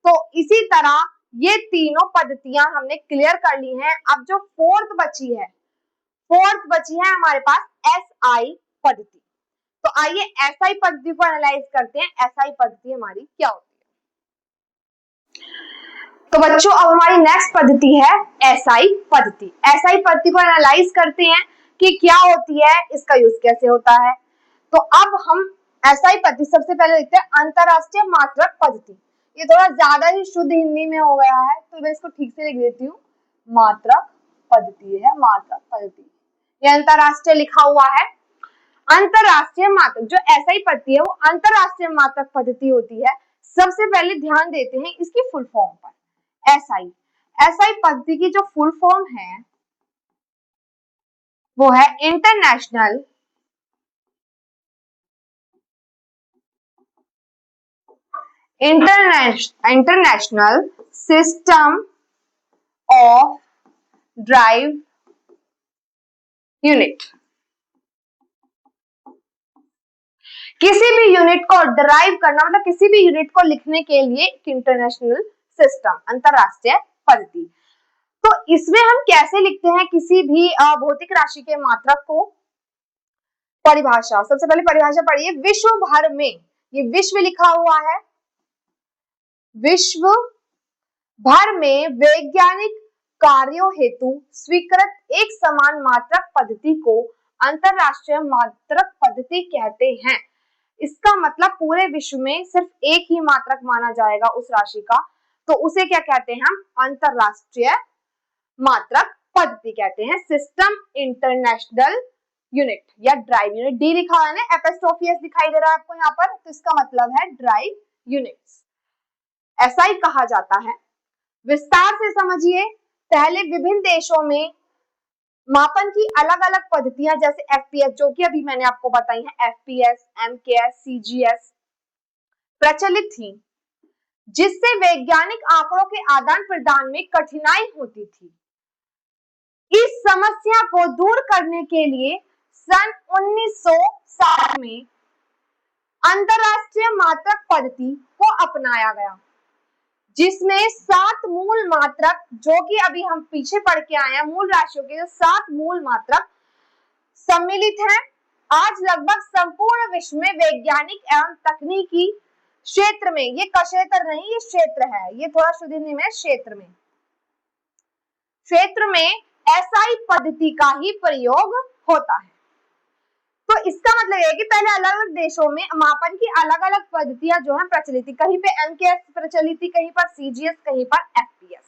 S1: तो इसी तरह ये तीनों पद्धतियां हमने क्लियर कर ली हैं। अब जो फोर्थ बची है हमारे पास SI पद्धति। तो आइए SI पद्धति को एनालाइज करते हैं। SI पद्धति हमारी क्या होती है? तो बच्चों अब हमारी नेक्स्ट पद्धति है SI पद्धति। SI पद्धति को एनालाइज करते हैं कि क्या होती है, इसका यूज कैसे होता है। तो अब हम SI पद्धति सबसे पहले लिखते हैं अंतरराष्ट्रीय मात्रक पद्धति। ये थोड़ा ज्यादा ही शुद्ध हिंदी में हो गया है तो मैं इसको ठीक से लिख देती हूँ। मात्रक पद्धति है, मात्रक पद्धति, ये अंतरराष्ट्रीय लिखा हुआ है। अंतरराष्ट्रीय मात्रक जो SI पद्धति है वो अंतरराष्ट्रीय मात्रक पद्धति होती है। सबसे पहले ध्यान देते हैं इसकी फुल फॉर्म पर। SI पद्धति की जो फुल फॉर्म है वो है international system of drive unit. किसी भी यूनिट को ड्राइव करना मतलब किसी भी यूनिट को लिखने के लिए एक इंटरनेशनल सिस्टम, अंतरराष्ट्रीय पद्धति। तो इसमें हम कैसे लिखते हैं किसी भी भौतिक राशि के मात्रक को? परिभाषा, सबसे पहले परिभाषा पढ़िए। विश्व भर में, ये विश्व लिखा हुआ है, विश्व भर में वैज्ञानिक कार्यों हेतु स्वीकृत एक समान मात्रक पद्धति को अंतरराष्ट्रीय मात्रक पद्धति कहते हैं। इसका मतलब पूरे विश्व में सिर्फ एक ही मात्रक माना जाएगा उस राशि का, तो उसे क्या कहते हैं हम? अंतरराष्ट्रीय मात्रक पद्धति कहते हैं। सिस्टम इंटरनेशनल यूनिट या ड्राइव यूनिट, डी लिखा हुआ है ना, एपोस्ट्रोफी एस दिखाई दे रहा है आपको यहाँ पर, तो इसका मतलब है ड्राइव यूनिट्स, ऐसा ही कहा जाता है। विस्तार से समझिए, पहले विभिन्न देशों में मापन की अलग अलग पद्धतियां जैसे एफपीएस, जो कि अभी मैंने आपको बताई है, एफपीएस, एमकेएस, सीजीएस प्रचलित थी, जिससे वैज्ञानिक आंकड़ों के आदान प्रदान में कठिनाई होती थी। इस समस्या को दूर करने के लिए सन 1960 में अंतरराष्ट्रीय मात्रक पद्धति को अपनाया गया, जिसमें 7 मूल मात्रक, जो कि अभी हम पीछे पढ़ के आए हैं, मूल राशियों के 7 मूल मात्रक सम्मिलित हैं। आज लगभग संपूर्ण विश्व में वैज्ञानिक एवं तकनीकी क्षेत्र में, ये क्षेत्र नहीं, ये क्षेत्र है, ये थोड़ा शुद्ध हिंदी में क्षेत्र में एसआई पद्धति का ही प्रयोग होता है। तो इसका मतलब है कि पहले अलग अलग देशों में मापन की अलग अलग पद्धतियां जो है प्रचलित थी, कहीं पे एमकेएस प्रचलित थी, कहीं पर सीजीएस, कहीं पर एफपीएस,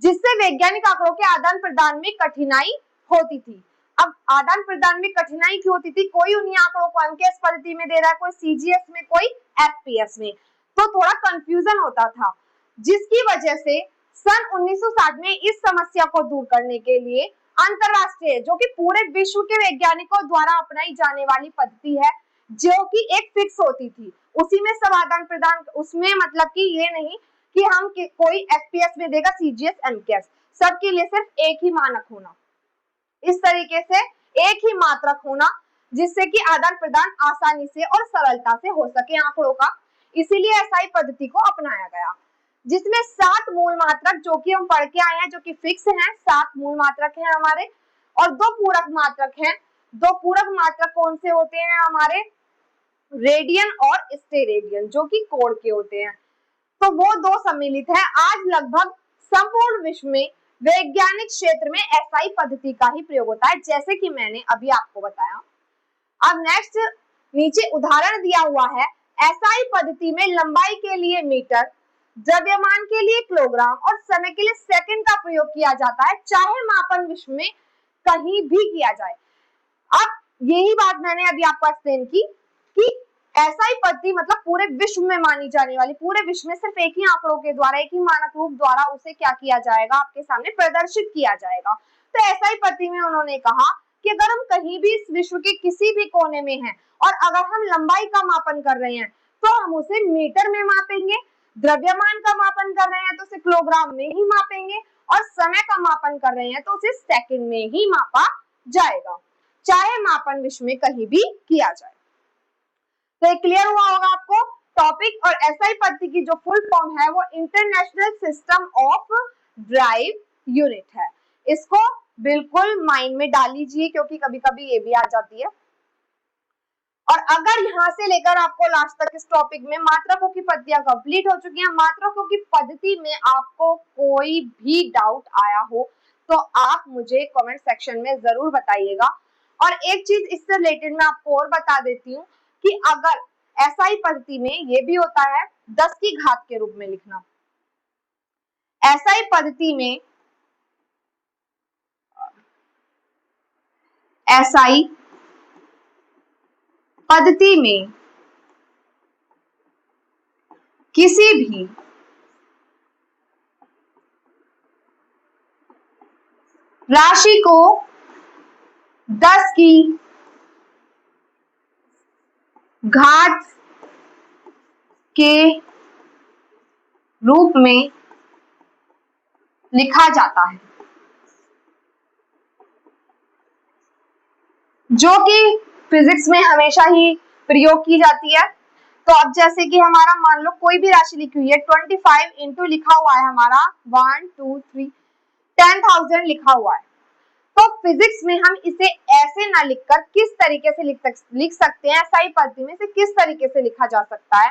S1: जिससे वैज्ञानिक आंकड़ों के आदान प्रदान में कठिनाई होती थी। अब आदान प्रदान में कठिनाई क्यों होती थी? कोई उन्हीं आंकड़ों को एमकेएस पद्धति में दे रहा है, कोई सीजीएस में, कोई एफपीएस में, तो थोड़ा कंफ्यूजन होता था, जिसकी वजह से सन 1960 में इस समस्या को दूर करने के लिए अंतरराष्ट्रीय, जो कि पूरे विश्व के वैज्ञानिकों द्वारा अपनाई जाने वाली पद्धति है, जो कि एक फिक्स होती थी, उसी में सब आदान प्रदान, उसमें मतलब कि ये नहीं कि हम कोई एफपीएस में देगा, सीजीएस, एमकेएस, सबके लिए सिर्फ एक ही मानक होना, इस तरीके से एक ही मात्रक होना, जिससे कि आदान प्रदान आसानी से और सरलता से हो सके आंकड़ों का, इसीलिए एसआई पद्धति को अपनाया गया, जिसमें 7 मूल मात्रक, जो कि हम पढ़ के आए हैं, जो कि फिक्स हैं, 7 मूल मात्रक हैं हमारे, और 2 पूरक मात्रक हैं। 2 पूरक मात्रक कौन से होते हैं हमारे? रेडियन और स्टेरेडियन, जो कि कोण के होते हैं, तो वो 2 सम्मिलित है। आज लगभग संपूर्ण विश्व में वैज्ञानिक क्षेत्र में एसआई पद्धति का ही प्रयोग होता है, जैसे कि मैंने अभी आपको बताया। अब नेक्स्ट नीचे उदाहरण दिया हुआ है, एसआई पद्धति में लंबाई के लिए मीटर, द्रव्यमान के लिए किलोग्राम और समय के लिए सेकंड का प्रयोग किया जाता है, चाहे मापन विश्व में कहीं भी किया जाए। अब यही बात मैंने अभी आपको एक्सप्लेन की कि एसआई पद्धति मतलब पूरे विश्व में मानी जाने वाली, पूरे विश्व में सिर्फ एक ही आंकड़ों के द्वारा, एक ही मानक रूप द्वारा उसे क्या किया जाएगा, आपके सामने प्रदर्शित किया जाएगा। तो एसआई पद्धति में उन्होंने कहा कि अगर हम कहीं भी इस विश्व के किसी भी कोने में हैं और अगर हम लंबाई का मापन कर रहे हैं तो हम उसे मीटर में मापेंगे, द्रव्यमान का मापन कर रहे हैं तो उसे किलोग्राम में ही मापेंगे, और समय का मापन कर रहे हैं तो उसे सेकंड में ही मापा जाएगा, चाहे मापन विश्व में कहीं भी किया जाए। तो ये क्लियर हुआ होगा आपको टॉपिक। और एसआई पद्धति की जो फुल फॉर्म है वो international system of drive unit है। इसको बिल्कुल माइंड में डाल लीजिए, क्योंकि कभी कभी ये भी आ जाती है। और अगर यहाँ से लेकर आपको लास्ट तक इस टॉपिक में मात्रकों की पद्धतियां कंप्लीट हो चुकी हैं, मात्रकों की पद्धति में आपको कोई भी डाउट आया हो तो आप मुझे कमेंट सेक्शन में जरूर बताइएगा। और एक चीज इससे रिलेटेड मैं आपको और बता देती हूँ कि अगर एसआई पद्धति में ये भी होता है 10 की घात के रूप में लिखना, एसआई पद्धति में एसआई पद्धति में किसी भी राशि को 10 की घात के रूप में लिखा जाता है, जो कि फिजिक्स में हमेशा ही प्रयोग की जाती है। तो अब जैसे कि हमारा मान लो कोई भी राशि लिखी हुई है, 25 इंटू लिखा हुआ है हमारा 1 2 3 10,000 लिखा हुआ है, तो फिजिक्स में हम इसे ऐसे ना लिखकर किस तरीके से लिख सकते हैं, एसआई पद्धति में से किस तरीके से लिखा जा सकता है?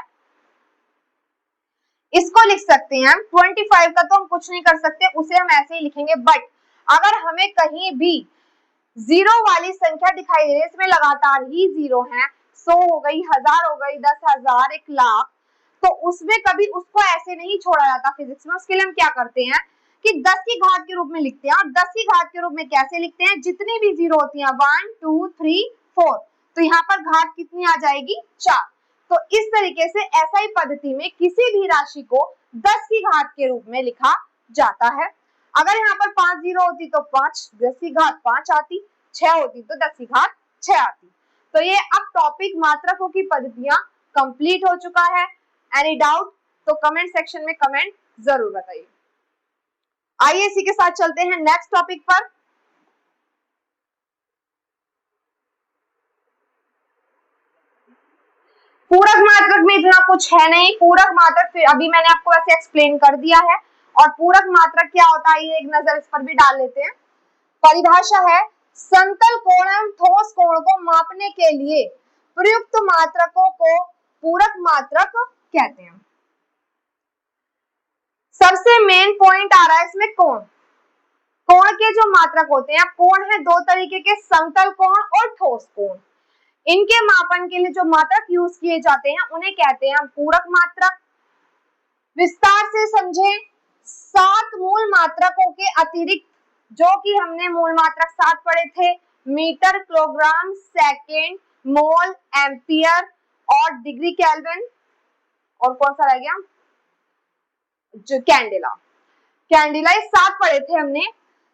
S1: इसको लिख सकते हैं हम 25 का तो हम कुछ नहीं कर सकते, उसे हम ऐसे ही लिखेंगे। बट अगर हमें कहीं भी जीरो वाली संख्या दिखाई दे रही है, इसमें लगातार ही जीरो है, 100 हो गई, 1000 हो गई, 10,000, 1,00,000, तो उसमें कभी उसको ऐसे नहीं छोड़ा जाता फिजिक्स में। उसके लिए हम क्या करते हैं कि 10 की घात के रूप में लिखते हैं। और 10 की घात के रूप में कैसे लिखते हैं, जितनी भी जीरो होती हैं 1 2 3 4, तो यहाँ पर घात कितनी आ जाएगी, 4। तो इस तरीके से एसआई पद्धति में किसी भी राशि को 10 की घात के रूप में लिखा जाता है। अगर यहाँ पर 5 जीरो होती तो 5 10 की घात 5 आती, 6 होती तो 10 की घात 6 आती। तो ये अब टॉपिक मात्रकों की पद्धतियां कंप्लीट हो चुका है। एनी डाउट तो कमेंट सेक्शन में कमेंट जरूर बताइए। आइए इसी के साथ चलते हैं नेक्स्ट टॉपिक पर। पूरक मात्रक में इतना कुछ है नहीं। पूरक मात्रक फिर अभी मैंने आपको वैसे एक्सप्लेन कर दिया है। और पूरक मात्रक क्या होता है ये एक नजर इस पर भी डाल लेते हैं। परिभाषा है, समतल कोण एवं ठोस कोण को मापने के लिए प्रयुक्त मात्रकों को पूरक मात्रक कहते हैं। सबसे मेन पॉइंट आ रहा है इसमें कोण। कोण के जो मात्रक होते हैं, कोण है दो तरीके के, समतल कोण और ठोस कोण। इनके मापन के लिए जो मात्रक यूज किए जाते हैं उन्हें कहते हैं पूरक मात्रक। विस्तार से समझें, 7 मूल मात्रकों के अतिरिक्त, जो कि हमने मूल मात्रक 7 पढ़े थे, मीटर, किलोग्राम, सेकेंड, मोल, एम्पियर और डिग्री केल्विन, और कौन सा रह गया, जो कैंडेला, कैंडेला, ये 7 पढ़े थे हमने।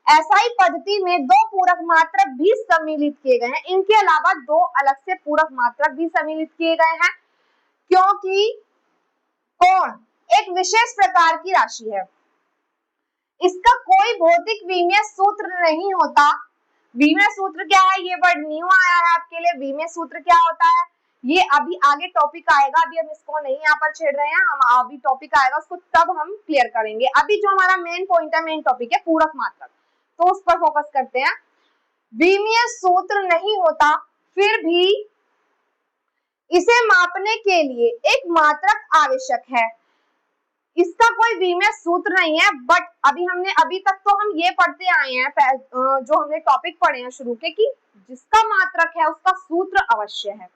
S1: एसआई पद्धति में 2 पूरक मात्रक भी सम्मिलित किए गए हैं। इनके अलावा 2 अलग से पूरक मात्रक भी सम्मिलित किए गए हैं, क्योंकि कोण एक विशेष प्रकार की राशि है। इसका कोई भौतिक विमीय सूत्र नहीं होता। विमीय सूत्र क्या है, ये वर्ड न्यू आया है आपके लिए। विमीय सूत्र क्या होता है ये अभी आगे टॉपिक आएगा, अभी हम इसको नहीं यहाँ पर छेड़ रहे हैं, हम अभी टॉपिक आएगा उसको तब हम क्लियर करेंगे। अभी जो हमारा मेन पॉइंट है, मेन टॉपिक है पूरक मात्रक, तो उस पर फोकस करते हैं। विमीय सूत्र नहीं होता, फिर भी इसे मापने के लिए एक मात्रक आवश्यक है। इसका कोई विमीय सूत्र नहीं है, बट अभी तक तो हम ये पढ़ते आए हैं, जो हमने टॉपिक पढ़े हैं शुरू के, कि जिसका मात्रक है उसका सूत्र अवश्य है।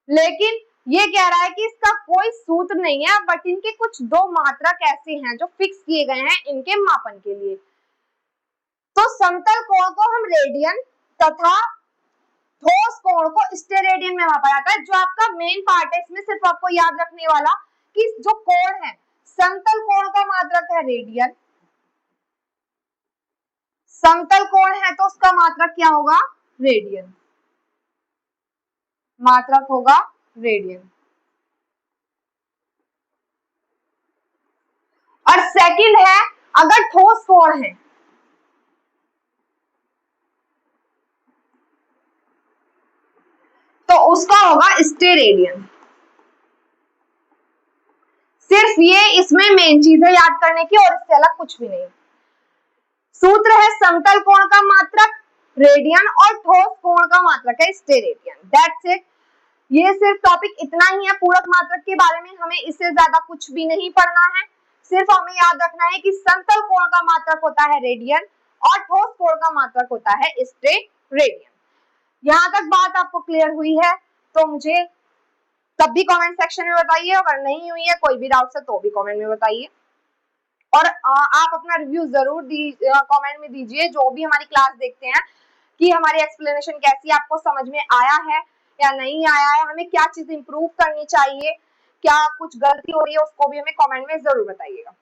S1: लेकिन ये कह रहा है कि इसका कोई सूत्र नहीं है, बट इनके कुछ 2 मात्रक ऐसे हैं जो फिक्स किए गए हैं इनके मापन के लिए। तो समतल कोण को हम रेडियन तथा ठोस कोण को स्टेरेडियन में मापा जाता है। जो आपका मेन पार्ट है इसमें सिर्फ आपको याद रखने वाला कि जो कोण है, समतल कोण का मात्रक है रेडियन, समतल कोण है तो उसका मात्रक क्या होगा, रेडियन, मात्रक होगा रेडियन। और सेकंड है, अगर ठोस कोण है तो उसका होगा स्टेरेडियन। सिर्फ ये इसमें मेन चीज है याद करने की, और इससे अलग कुछ भी नहीं। सूत्र है समतल कोण का मात्रक रेडियन और ठोस कोण का मात्रक है स्टेरेडियन। That's it. ये सिर्फ टॉपिक इतना ही है पूरक मात्रक के बारे में, हमें इससे ज्यादा कुछ भी नहीं पढ़ना है। सिर्फ हमें याद रखना है कि समतल कोण का मात्रक होता है रेडियन और ठोस कोण का मात्रक होता है स्टेरेडियन। यहाँ तक बात आपको क्लियर हुई है तो मुझे तब भी कमेंट सेक्शन में बताइए, अगर नहीं हुई है कोई भी डाउट है तो भी कमेंट में बताइए। और आप अपना रिव्यू जरूर कमेंट में दीजिए, जो भी हमारी क्लास देखते हैं, कि हमारी एक्सप्लेनेशन कैसी आपको समझ में आया है या नहीं आया है, हमें क्या चीज इंप्रूव करनी चाहिए, क्या कुछ गलती हो रही है, उसको भी हमें कमेंट में जरूर बताइएगा।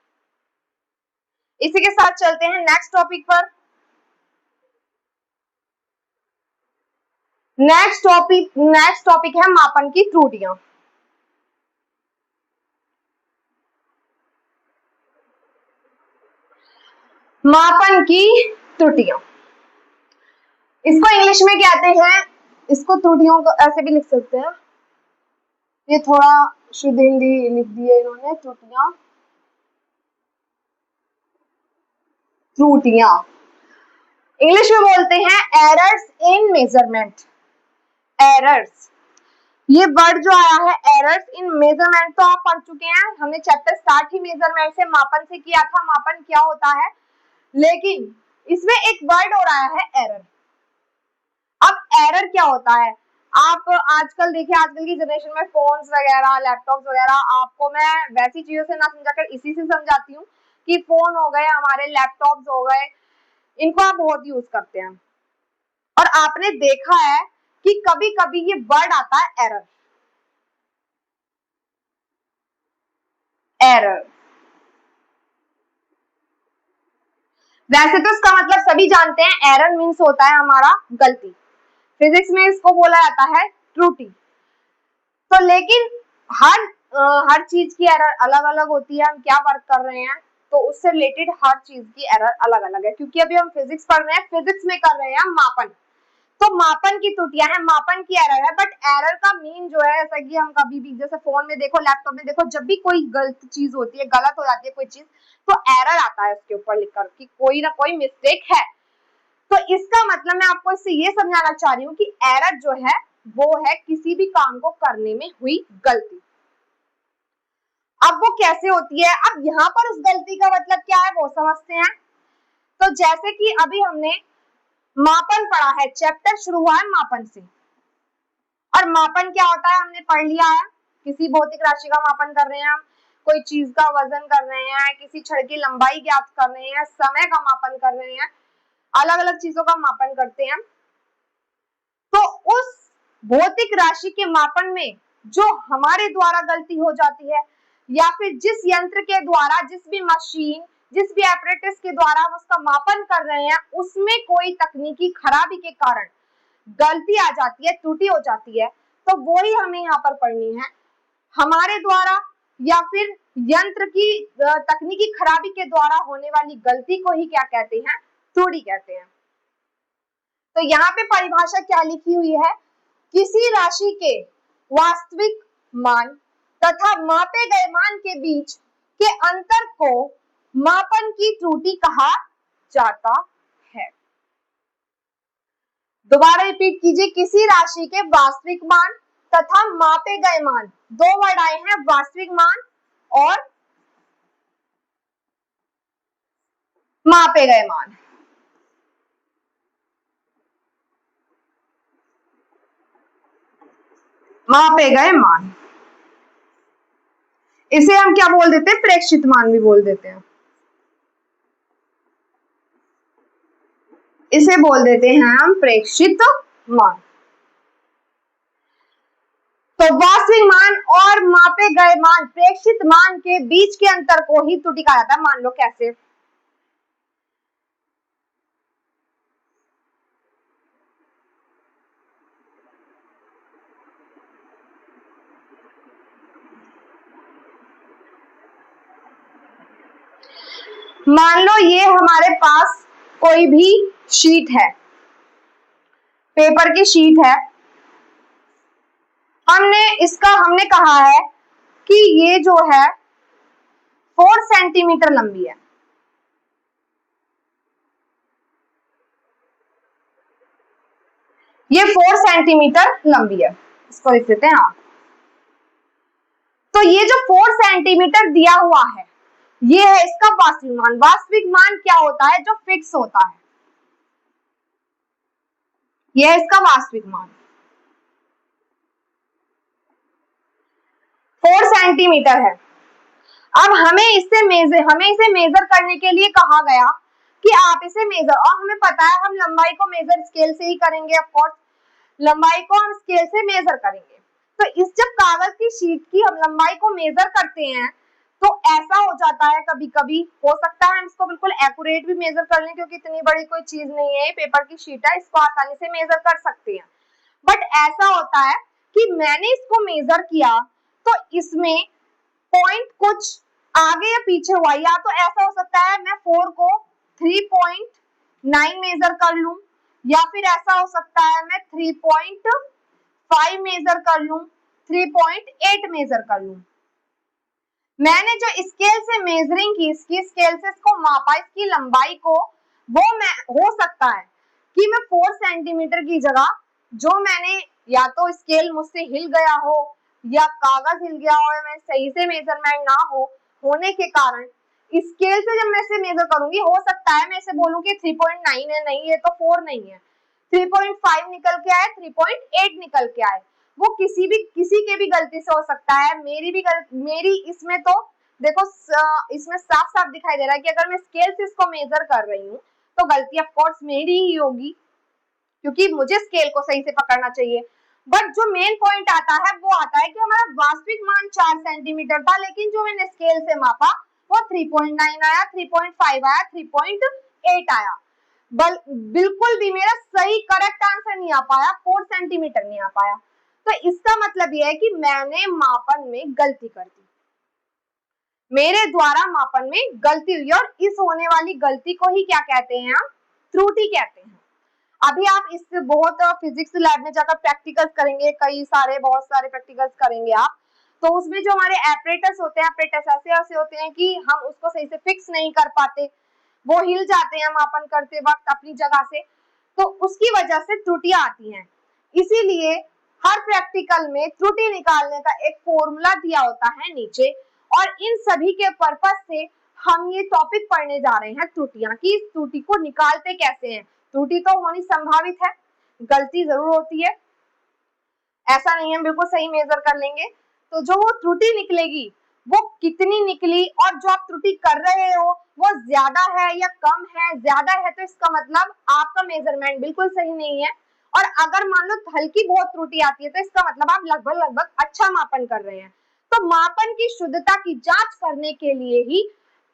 S1: इसी के साथ चलते हैं नेक्स्ट टॉपिक पर। नेक्स्ट टॉपिक है मापन की त्रुटियां। मापन की त्रुटियां, इसको इंग्लिश में कहते हैं, इसको त्रुटियों को ऐसे भी लिख सकते हैं, ये थोड़ा शुद्ध हिंदी लिख दी है इन्होंने, त्रुटियां, त्रुटियां इंग्लिश में बोलते हैं एरर्स इन मेजरमेंट। एरर्स, ये वर्ड जो आया है एरर्स इन मेजरमेंट तो आप पढ़ चुके हैं, हमने चैप्टर स्टार्ट ही मेजरमेंट से, मापन से किया था, मापन क्या होता है। लेकिन इसमें एक वर्ड और आया है एरर। अब एरर क्या होता है, आप आजकल देखिए, आजकल की जनरेशन में फोन्स वगैरह, लैपटॉप्स वगैरह, आपको मैं वैसी चीजों से ना समझाकर इसी से समझाती हूँ कि फोन हो गए हमारे, लैपटॉप्स हो गए, इनको आप बहुत यूज करते हैं और आपने देखा है कि कभी कभी ये वर्ड आता है एरर। एरर वैसे तो इसका मतलब सभी जानते हैं, एरर मीन्स होता है हमारा गलती। फिजिक्स में इसको बोला जाता है त्रुटि। तो लेकिन हर हर चीज की एरर अलग अलग होती है। हम क्या वर्क कर रहे हैं तो उससे रिलेटेड हर चीज की एरर अलग अलग है, क्योंकि अभी हम फिजिक्स पढ़ रहे हैं, फिजिक्स में कर रहे हैं मापन, तो मापन की त्रुटियां हैं, मापन की एरर है। बट एरर का मीन जो है, जैसा कि हम कभी भी, जैसे फोन में देखो, लैपटॉप में देखो, जब भी कोई गलत चीज होती है, गलत हो जाती है कोई चीज, तो एरर आता है उसके ऊपर लिखकर कि कोई ना कोई मिस्टेक है। तो इसका मतलब मैं आपको इससे ये समझाना चाह रही हूँ कि एरर जो है वो है किसी भी काम को करने में हुई गलती। अब वो कैसे होती है, अब यहाँ पर उस गलती का मतलब क्या है वो समझते हैं। तो जैसे कि अभी हमने मापन पढ़ा है, चैप्टर शुरू हुआ है मापन से, और मापन क्या होता है हमने पढ़ लिया है, किसी भौतिक राशि का मापन कर रहे हैं हम, कोई चीज का वजन कर रहे हैं, किसी छड़ की लंबाई ज्ञात कर रहे हैं, समय का मापन कर रहे हैं, अलग अलग चीजों का मापन करते हैं। तो उस भौतिक राशि के मापन में जो हमारे द्वारा गलती हो जाती है, या फिर जिस यंत्र के द्वारा, जिस भी मशीन, जिस भी एपरेटस के द्वारा हम उसका मापन कर रहे हैं, उसमें कोई तकनीकी खराबी के कारण गलती आ जाती है, त्रुटि हो जाती है, तो वो ही हमें यहाँ पर पढ़नी है। हमारे द्वारा या फिर यंत्र की तकनीकी खराबी के द्वारा होने वाली गलती को ही क्या कहते हैं, त्रुटि कहते हैं। तो यहाँ पे परिभाषा क्या लिखी हुई है, किसी राशि के वास्तविक मान तथा मापे गए मान के बीच के अंतर को मापन की त्रुटि कहा जाता है। दोबारा रिपीट कीजिए, किसी राशि के वास्तविक मान तथा मापे गए मान, दो वर्ड आए हैं, वास्तविक मान और मापे गए मान। मापे गए मान, इसे हम क्या बोल देते हैं, प्रेक्षित मान भी बोल देते हैं, इसे बोल देते हैं हम प्रेक्षित मान। तो वास्तविक मान और मापे गए मान, प्रेक्षित मान के बीच के अंतर को ही त्रुटि कहा जाता है। मान लो कैसे, मान लो ये हमारे पास कोई भी शीट है, पेपर की शीट है, हमने कहा है कि ये जो है 4 सेंटीमीटर लंबी है। ये 4 सेंटीमीटर लंबी है, इसको लिख देते हैं आप। तो ये जो 4 सेंटीमीटर दिया हुआ है, ये है इसका वास्तविक मान। वास्तविक मान क्या होता है, जो फिक्स होता है, यह है इसका वास्तविक मान 4 सेंटीमीटर है। अब हमें इसे मेजर करने के लिए कहा गया कि आप इसे मेजर, और हमें पता है हम लंबाई को मेजर स्केल से ही करेंगे, ऑफ कोर्स लंबाई को हम स्केल से मेजर करेंगे। तो इस जब कागज की शीट की हम लंबाई को मेजर करते हैं, तो ऐसा हो जाता है, कभी कभी हो सकता है हम इसको बिल्कुल एक्यूरेट भी मेजर कर लें, क्योंकि इतनी बड़ी कोई चीज नहीं है, पेपर की शीट है, इसको आसानी से मेजर कर सकते हैं। बट ऐसा होता है कि मैंने इसको मेजर किया तो इसमें पॉइंट कुछ आगे या पीछे हुआ, या तो ऐसा हो सकता है मैं 4 को 3.9 मेजर कर लूं, या फिर ऐसा हो सकता है मैं 3.5 मेजर कर लूं, 3.8 मेजर कर लूं। मैंने जो स्केल से मेजरिंग की, इसकी स्केल से इसको मापा, इसकी लंबाई को, वो मैं हो सकता है कि मैं 4 सेंटीमीटर की जगह, जो मैंने या तो स्केल मुझसे हिल गया हो या कागज हिल गया हो, या मैं सही से मेजरमेंट ना होने के कारण स्केल से जब मैं इसे मेजर करूंगी, हो सकता है मैं इसे बोलूं कि 3.9 है, नहीं ये तो 4 नहीं है, 3.5 निकल के आए, 3.8 निकल के आए। वो किसी के भी गलती से हो सकता है, मेरी इसमें तो देखो इसमें साफ साफ दिखाई दे रहा है कि अगर मैं स्केल से इसको मेजर कर रही हूँ तो गलती ऑफ कोर्स मेरी ही होगी, क्योंकि मुझे स्केल को सही से पकड़ना चाहिए। बट जो मेन पॉइंट आता है वो आता है कि हमारा वास्तविक मान 4 सेंटीमीटर था, लेकिन जो मैंने स्केल से मापा वो 3.9 आया, 3.5 आया, 3.8 आया। बिल्कुल भी मेरा सही करेक्ट आंसर नहीं आ पाया, 4 सेंटीमीटर नहीं आ पाया। तो इसका मतलब यह है कि मैंने मापन में गलती कर दी, मेरे द्वारा मापन में गलती हुई, और इस होने वाली गलती को ही क्या कहते हैं, हम त्रुटि कहते हैं। अभी आप इससे बहुत फिजिक्स लैब में जाकर प्रैक्टिकल्स करेंगे, बहुत सारे प्रैक्टिकल्स करेंगे आप, तो उसमें जो हमारे एपरेटस होते हैं, एपरेटस ऐसे होते हैं कि हम उसको सही से फिक्स नहीं कर पाते, वो हिल जाते हैं मापन करते वक्त अपनी जगह से, तो उसकी वजह से त्रुटियां आती हैं। इसीलिए हर प्रैक्टिकल में त्रुटि निकालने का एक फॉर्मूला दिया होता है नीचे, और इन सभी के पर्पस से हम ये टॉपिक पढ़ने जा रहे हैं त्रुटियां, कि इस त्रुटि को निकालते कैसे हैं। त्रुटि तो होनी संभावित है, गलती जरूर होती है, ऐसा नहीं है बिल्कुल सही मेजर कर लेंगे। तो जो वो त्रुटि निकलेगी वो कितनी निकली, और जो आप त्रुटि कर रहे हो वो ज्यादा है या कम है, ज्यादा है तो इसका मतलब आपका मेजरमेंट बिल्कुल सही नहीं है, और अगर मान लो हल्की बहुत त्रुटि आती है तो इसका मतलब आप लगभग अच्छा मापन कर रहे हैं। तो मापन की शुद्धता की जांच करने के लिए ही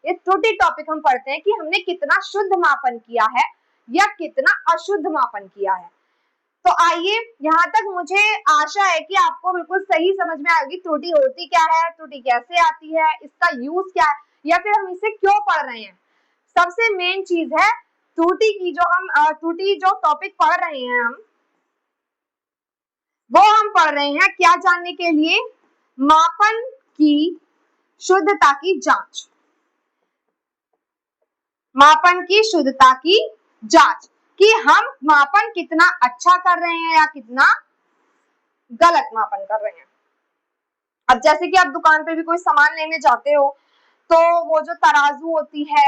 S1: ये त्रुटि टॉपिक हम पढ़ते हैं कि हमने कितना शुद्ध मापन किया है या कितना अशुद्ध मापन किया है। तो आइए, यहाँ तक मुझे आशा है कि आपको बिल्कुल सही समझ में आएगी त्रुटि होती क्या है, त्रुटि कैसे आती है, इसका यूज क्या है, या फिर हम इसे क्यों पढ़ रहे हैं। सबसे मेन चीज है त्रुटि जो टॉपिक पढ़ रहे हैं वो हम पढ़ रहे हैं क्या जानने के लिए, मापन की शुद्धता की जांच। मापन की शुद्धता की जांच, कि हम मापन कितना अच्छा कर रहे हैं या कितना गलत मापन कर रहे हैं। अब जैसे कि आप दुकान पे भी कोई सामान लेने जाते हो तो वो जो तराजू होती है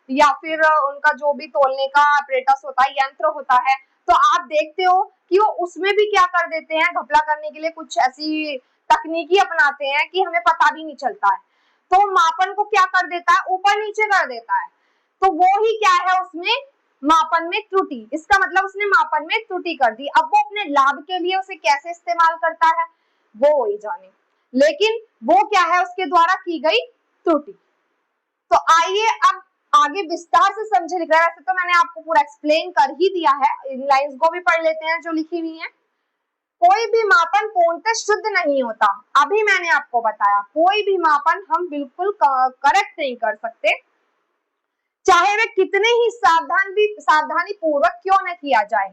S1: या फिर उनका जो भी तोलने का अपरेटस होता है, यंत्र होता है, तो आप देखते हो कि वो उसमें भी क्या कर देते हैं, घपला करने के लिए कुछ ऐसी तकनीकी अपनाते हैं कि हमें पता भी नहीं चलता है। तो मापन को क्या कर देता है, ऊपर नीचे कर देता है। तो वो ही क्या है उसमें मापन में त्रुटि, इसका मतलब उसने मापन में त्रुटि कर दी। अब वो अपने लाभ के लिए उसे कैसे इस्तेमाल करता है वो ही जाने, लेकिन वो क्या है उसके द्वारा की गई त्रुटि। तो आइए अब आगे विस्तार से समझे लिखा है। वैसे तो मैंने आपको पूरा एक्सप्लेन कर ही दिया है, इन लाइंस को भी पढ़ लेते हैं जो लिखी हुई है। कोई भी मापन पूर्णतः शुद्ध नहीं होता, अभी मैंने आपको बताया कोई भी मापन हम बिल्कुल करेक्ट नहीं कर सकते, चाहे वे कितने ही सावधानी पूर्वक क्यों न किया जाए,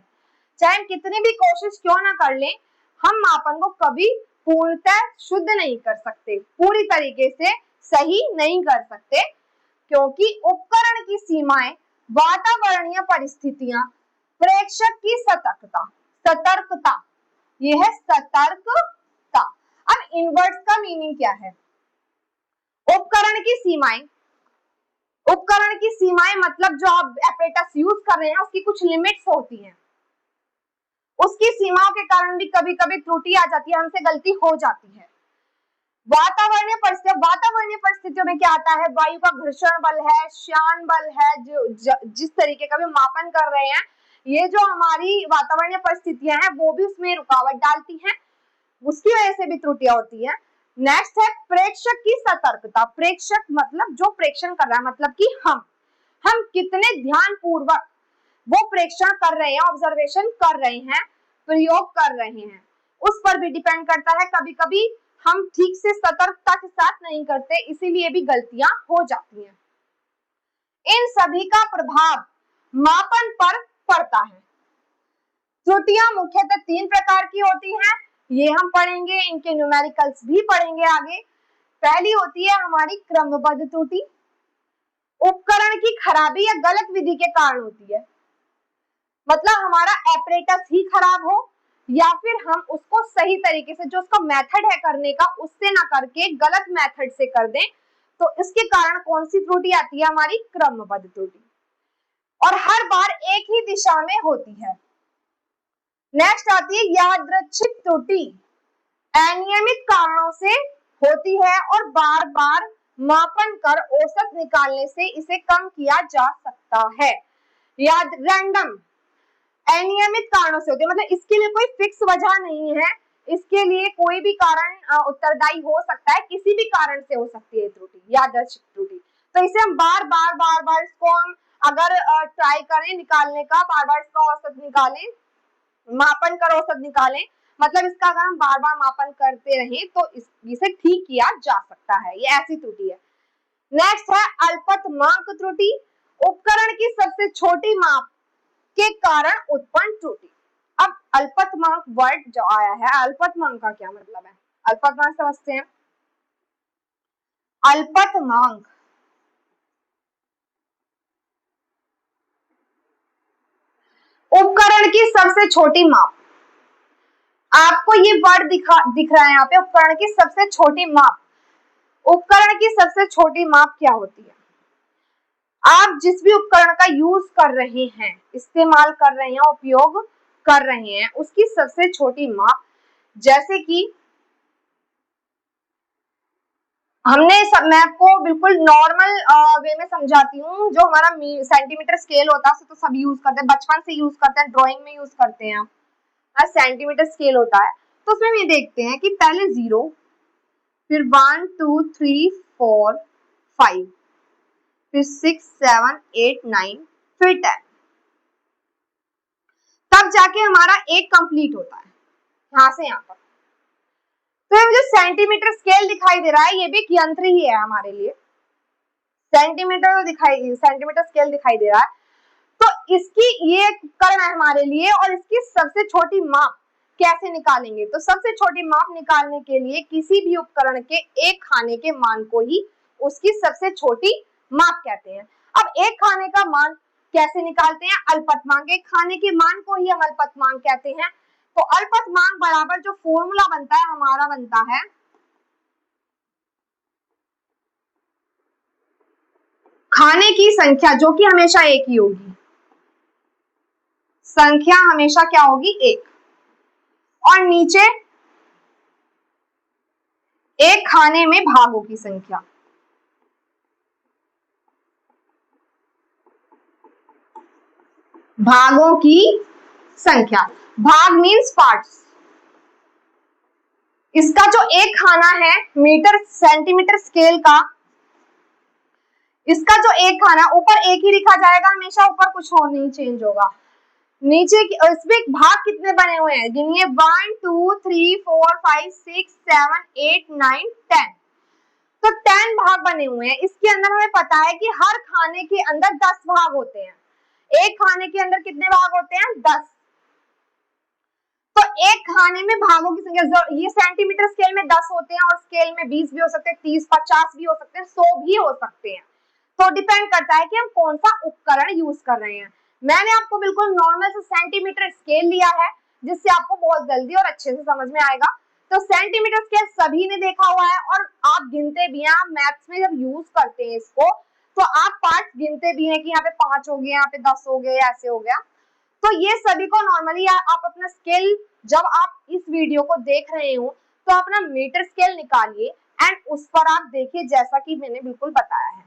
S1: चाहे हम कितनी भी कोशिश क्यों ना कर लें, हम मापन को कभी पूर्णतः शुद्ध नहीं कर सकते, पूरी तरीके से सही नहीं कर सकते, क्योंकि उपकरण की सीमाएं, वातावरणीय परिस्थितियां, प्रेक्षक की सतर्कता, ये है सतर्कता। अब इनवर्ट्स का मीनिंग क्या है, उपकरण की सीमाएं, उपकरण की सीमाएं मतलब जो आप एपरेटस यूज कर रहे हैं उसकी कुछ लिमिट्स होती हैं, उसकी सीमाओं के कारण भी कभी कभी त्रुटि आ जाती है, हमसे गलती हो जाती है। वातावरणीय परिस्थितियों में क्या आता है, वायु का घर्षण बल है, श्यान बल है, जिस तरीके का भी मापन कर रहे हैं, ये जो हमारी वातावरणीय परिस्थितियां हैं वो भी उसमें रुकावट डालती हैं, उसकी वजह से भी त्रुटियां होती है। नेक्स्ट है प्रेक्षक की सतर्कता, प्रेक्षक मतलब जो प्रेक्षण कर रहा है, मतलब कि हम कितने ध्यान पूर्वक वो प्रेक्षण कर रहे हैं, ऑब्जर्वेशन कर रहे हैं, प्रयोग कर रहे हैं, उस पर भी डिपेंड करता है। कभी कभी हम ठीक से सतर्कता के साथ नहीं करते, इसीलिए भी गलतियां हो जाती हैं। इन सभी का प्रभाव मापन पर पड़ता है। त्रुटियां मुख्यतः 3 प्रकार की होती हैं, ये हम पढ़ेंगे, इनके न्यूमेरिकल्स भी पढ़ेंगे आगे। पहली होती है हमारी क्रमबद्ध त्रुटि, उपकरण की खराबी या गलत विधि के कारण होती है, मतलब हमारा एपरेटस ही खराब हो या फिर हम उसको सही तरीके से, जो उसका मेथड है करने का उससे ना करके गलत मेथड से कर दें, तो इसके कारण कौन सी त्रुटि आती है, हमारी क्रमबद्ध त्रुटि, और हर बार एक ही दिशा में होती है। नेक्स्ट आती है यादृच्छिक त्रुटि, अनियमित कारणों से होती है और बार बार मापन कर औसत निकालने से इसे कम किया जा सकता है। याद रैंडम, अनियमित कारणों से होती है, मतलब इसके लिए कोई फिक्स वजह नहीं है, इसके लिए कोई भी कारण उत्तरदायी हो सकता है, किसी भी कारण से हो सकती है त्रुटि, यादृच्छिक त्रुटि। तो इसे हम बार बार इसको हम अगर ट्राई करें निकालने का, बार बार इसका औसत निकालें, मापन कर औसत निकालें, मतलब इसका अगर हम बार बार मापन करते रहें तो इसे ठीक किया जा सकता है, ये ऐसी त्रुटि है। नेक्स्ट है अल्पतमांक त्रुटि, उपकरण की सबसे छोटी माप के कारण उत्पन्न त्रुटि। अब अल्पतमांक वर्ड जो आया है, अल्पतमांक का क्या मतलब है, अल्पतमांक समझते हैं। अल्पतमांक उपकरण की सबसे छोटी माप, आपको ये वर्ड दिख रहा है यहाँ पे, उपकरण की सबसे छोटी माप। उपकरण की सबसे छोटी माप क्या होती है, आप जिस भी उपकरण का यूज कर रहे हैं, इस्तेमाल कर रहे हैं, उपयोग कर रहे हैं, उसकी सबसे छोटी माप, जैसे कि मैं आपको बिल्कुल नॉर्मल वे में समझाती हूँ, जो हमारा सेंटीमीटर स्केल होता है तो सब यूज करते हैं, बचपन से यूज करते हैं, ड्राइंग में यूज करते हैं, सेंटीमीटर स्केल होता है। तो उसमें ये देखते हैं कि पहले 0, फिर 1 2 3 4 5, फिर 6 7 8 9, फिर 10, तब जाके हमारा एक कंप्लीट होता है यहाँ से यहाँ पर। तो ये जो सेंटीमीटर स्केल दिखाई दे रहा है, ये भी एक यंत्र ही है हमारे लिए, सेंटीमीटर स्केल दिखाई दे रहा है, तो इसकी ये उपकरण है हमारे लिए, और इसकी सबसे छोटी माप कैसे निकालेंगे, तो सबसे छोटी माप निकालने के लिए किसी भी उपकरण के एक खाने के मान को ही उसकी सबसे छोटी माप कहते हैं। अब एक खाने का मान कैसे निकालते हैं, अल्पतमांक, एक खाने के मान को ही हम अल्पतमांक कहते हैं। तो अल्पतमांक बराबर जो फॉर्मूला बनता है हमारा, बनता है खाने की संख्या, जो कि हमेशा एक ही होगी, संख्या हमेशा क्या होगी, एक, और नीचे एक खाने में भागों की संख्या, भागों की संख्या, भाग मीन्स पार्ट्स। इसका जो एक खाना है मीटर सेंटीमीटर स्केल का, इसका जो एक खाना, ऊपर एक ही लिखा जाएगा हमेशा, ऊपर कुछ और नहीं चेंज होगा, नीचे इसमें भाग कितने बने हुए हैं गिनिए, 1 2 3 4 5 6 7 8 9 10, तो 10 भाग बने हुए हैं। इसके अंदर हमें पता है कि हर खाने के अंदर 10 भाग होते हैं, एक खाने के अंदर कितने भाग होते हैं, 10। तो एक खाने में भागों की संख्या, ये सेंटीमीटर स्केल में 10 होते हैं, और स्केल में 20 भी हो सकते हैं, 30 50 भी हो सकते हैं, 100 भी हो सकते हैं, तो डिपेंड करता है कि हम कौन सा उपकरण यूज कर रहे हैं। मैंने आपको बिल्कुल नॉर्मल से सेंटीमीटर स्केल लिया है, जिससे आपको बहुत जल्दी और अच्छे से समझ में आएगा। तो सेंटीमीटर स्केल सभी ने देखा हुआ है, और आप गिनते भी हैं, आप मैथ्स में जब यूज करते हैं इसको, तो आप पार्ट्स गिनते भी हैं कि यहाँ पे 5 हो गए, यहाँ पे 10 हो गए, ऐसे हो गया। तो ये सभी को नॉर्मली आप अपना स्केल, जब आप इस वीडियो को देख रहे हो तो अपना मीटर स्केल निकालिए, एंड उस पर आप देखिए, जैसा कि मैंने बिल्कुल बताया है,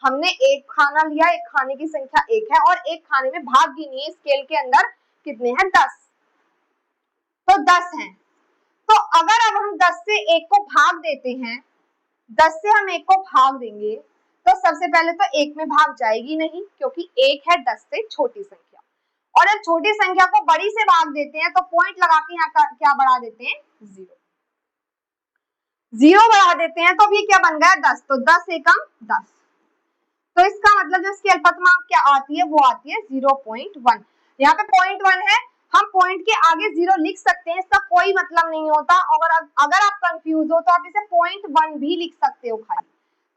S1: हमने एक खाना लिया, एक खाने की संख्या एक है, और एक खाने में भाग गिनिए स्केल के अंदर कितने हैं, 10, तो 10 हैं। तो अगर अब हम 10 से एक को भाग देते हैं, 10 से हम एक को भाग देंगे, तो सबसे पहले तो एक में भाग जाएगी नहीं, क्योंकि एक है 10 से छोटी संख्या, और जब छोटी संख्या को बड़ी से भाग देते हैं तो पॉइंट लगा के यहाँ क्या बढ़ा देते हैं, 0 बढ़ा देते हैं, तो ये क्या बन गया, 10, तो 10 एकम 10, तो इसका मतलब जो इसकी अल्पतमांक क्या आती है, वो आती है 0.1। यहाँ पे 0.1 है, हम पॉइंट के आगे 0 लिख सकते हैं, इसका कोई मतलब नहीं होता, अगर आप कंफ्यूज हो तो आप इसे 0.1 भी लिख सकते हो खाली,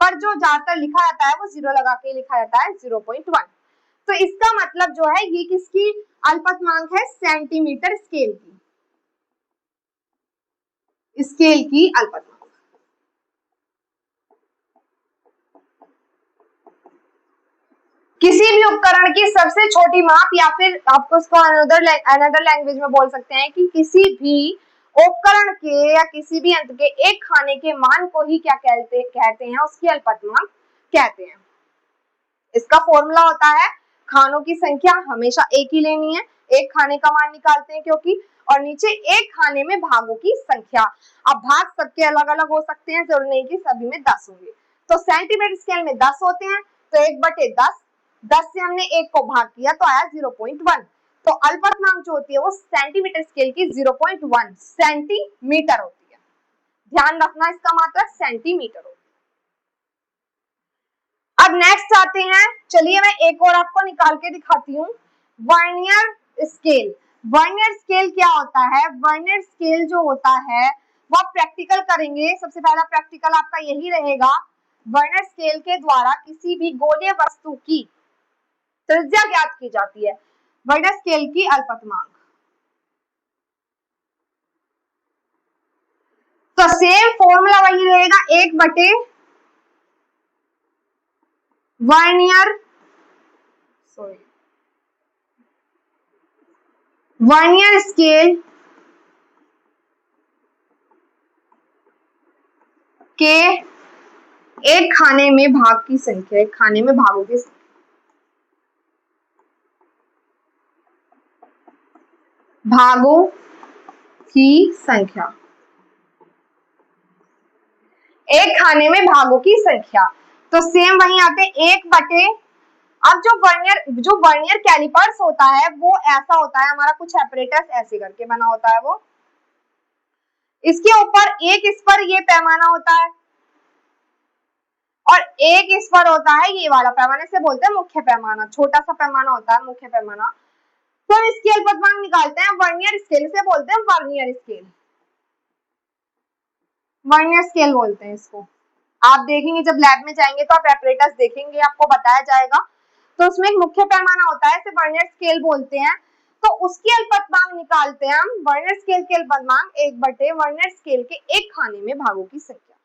S1: पर जो ज्यादातर लिखा जाता है वो 0 लगा के लिखा जाता है 0.1। तो इसका मतलब जो है, ये किसकी अल्पतमांक है, सेंटीमीटर स्केल की अल्पतमांक। किसी किसी भी उपकरण की सबसे छोटी माप, या फिर आपको उसको अनदर लैंग्वेज में बोल सकते हैं कि किसी भी उपकरण के या किसी भी यंत्र के एक खाने के मान को ही क्या कहते हैं, उसकी अल्पतमांक कहते हैं। इसका फॉर्मूला होता है खानों की संख्या हमेशा एक ही लेनी है, एक खाने का मान निकालते हैं क्योंकि, और नीचे एक खाने में भागों की संख्या। अब भाग सबके अलग अलग हो सकते हैं, जरूरी नहीं कि सभी में 10 होंगे। तो सेंटीमीटर स्केल में 10 होते हैं, तो 1/10, 10 से हमने 1 को भाग किया तो आया 0.1। तो अल्पतमांक जो होती है वो सेंटीमीटर स्केल की 0.1 सेंटीमीटर होती है। ध्यान रखना इसका मात्रक सेंटीमीटर होती है। अब नेक्स्ट आते हैं, चलिए मैं एक और आपको निकाल के दिखाती हूँ, वर्नियर स्केल। वर्नियर स्केल क्या होता है? वर्नियर स्केल जो होता है वो आप प्रैक्टिकल करेंगे। सबसे पहला प्रैक्टिकल आपका यही रहेगा, वर्नियर स्केल के द्वारा किसी भी गोलीय वस्तु की त्रिज्या ज्ञात की जाती है, वर्नियर स्केल की अल्पतमांक। तो सेम फॉर्मूला वही रहेगा, 1/वर्नियर वर्नियर स्केल के एक खाने में भाग की संख्या, एक खाने में भागों की संख्या, भागों की संख्या, एक खाने में भागों की संख्या। तो सेम वही आते हैं 1/। अब जो वर्नियर कैलिपर्स होता है वो ऐसा होता है, हमारा कुछ एपरेटस ऐसे करके बना होता है वो, इसके ऊपर एक इस पर ये पैमाना होता है और एक इस पर होता है ये वाला पैमाना, से बोलते हैं मुख्य पैमाना, छोटा सा पैमाना होता है मुख्य पैमाना। तो इसकी अल्पतमांक निकालते हैं वर्नियर स्केल से, बोलते हैं वर्नियर स्केल, वर्नियर स्केल बोलते हैं इसको। आप देखेंगे जब लैब में जाएंगे तो आप एपरेटस देखेंगे, आपको बताया जाएगा। तो उसमें एक मुख्य पैमाना होता है, इसे वर्नियर स्केल बोलते हैं। तो उसकी अल्पतमांक निकालते हैं हम, वर्नियर स्केल की अल्पतमांक 1/, वर्नियर स्केल के एक खाने में भागों की संख्या।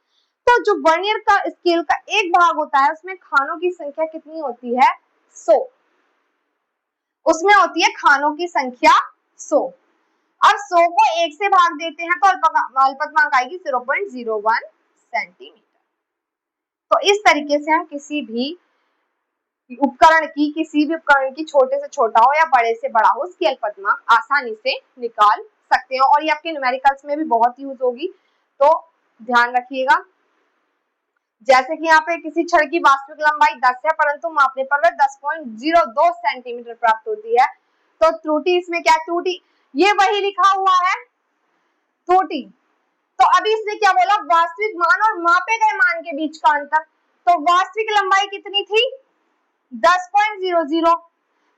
S1: तो जो वर्नियर का स्केल का एक भाग होता है उसमें खानों की संख्या कितनी होती है? 100। उसमें होती है खानों की संख्या 100। अब 100 को 1 से भाग देते हैं तो अल्पतमांक आएगी 0.01 सेंटीमीटर। तो इस तरीके से हम किसी भी उपकरण की छोटे से छोटा हो या बड़े से बड़ा हो उसकी अल्पतमांक आसानी से निकाल सकते हैं, और ये आपके न्यूमेरिकल्स में भी बहुत यूज होगी, तो ध्यान रखिएगा। जैसे कि यहाँ पे किसी छड़ की वास्तविक लंबाई 10 है परंतु मापने पर वह 10.02 सेंटीमीटर प्राप्त होती है, तो त्रुटि इसमें क्या त्रुटि, ये वही लिखा हुआ है त्रुटि। तो अभी इसने क्या बोला, वास्तविक मान और मापे गए मान के बीच का अंतर। तो वास्तविक लंबाई कितनी थी? 10.00,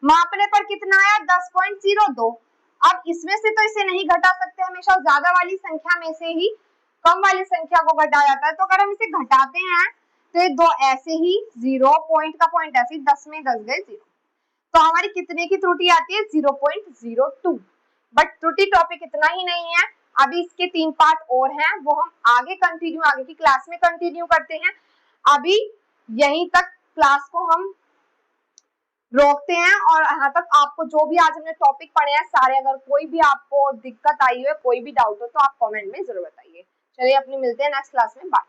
S1: मापने पर कितना आया? 10.02। अब इसमें से तो इसे नहीं घटा सकते, हमेशा ज्यादा वाली संख्या में से ही कम वाली संख्या को घटाया जाता है। तो अगर हम इसे घटाते हैं तो ये दो ऐसे ही, 0 पॉइंट का पॉइंट ऐसे ही 10 में 10 गए 0, तो हमारी कितने की त्रुटि आती है? 0.02। बट त्रुटि टॉपिक इतना ही नहीं है, अभी इसके 3 पार्ट और हैं, वो हम आगे की क्लास में कंटिन्यू करते हैं। अभी यहीं तक क्लास को हम रोकते हैं, और यहाँ तक आपको जो भी आज हमने टॉपिक पढ़े हैं सारे, अगर कोई भी आपको दिक्कत आई हो, कोई भी डाउट हो तो आप कमेंट में जरूर बताइए। चलिए अपनी मिलते हैं नेक्स्ट क्लास में, बाय।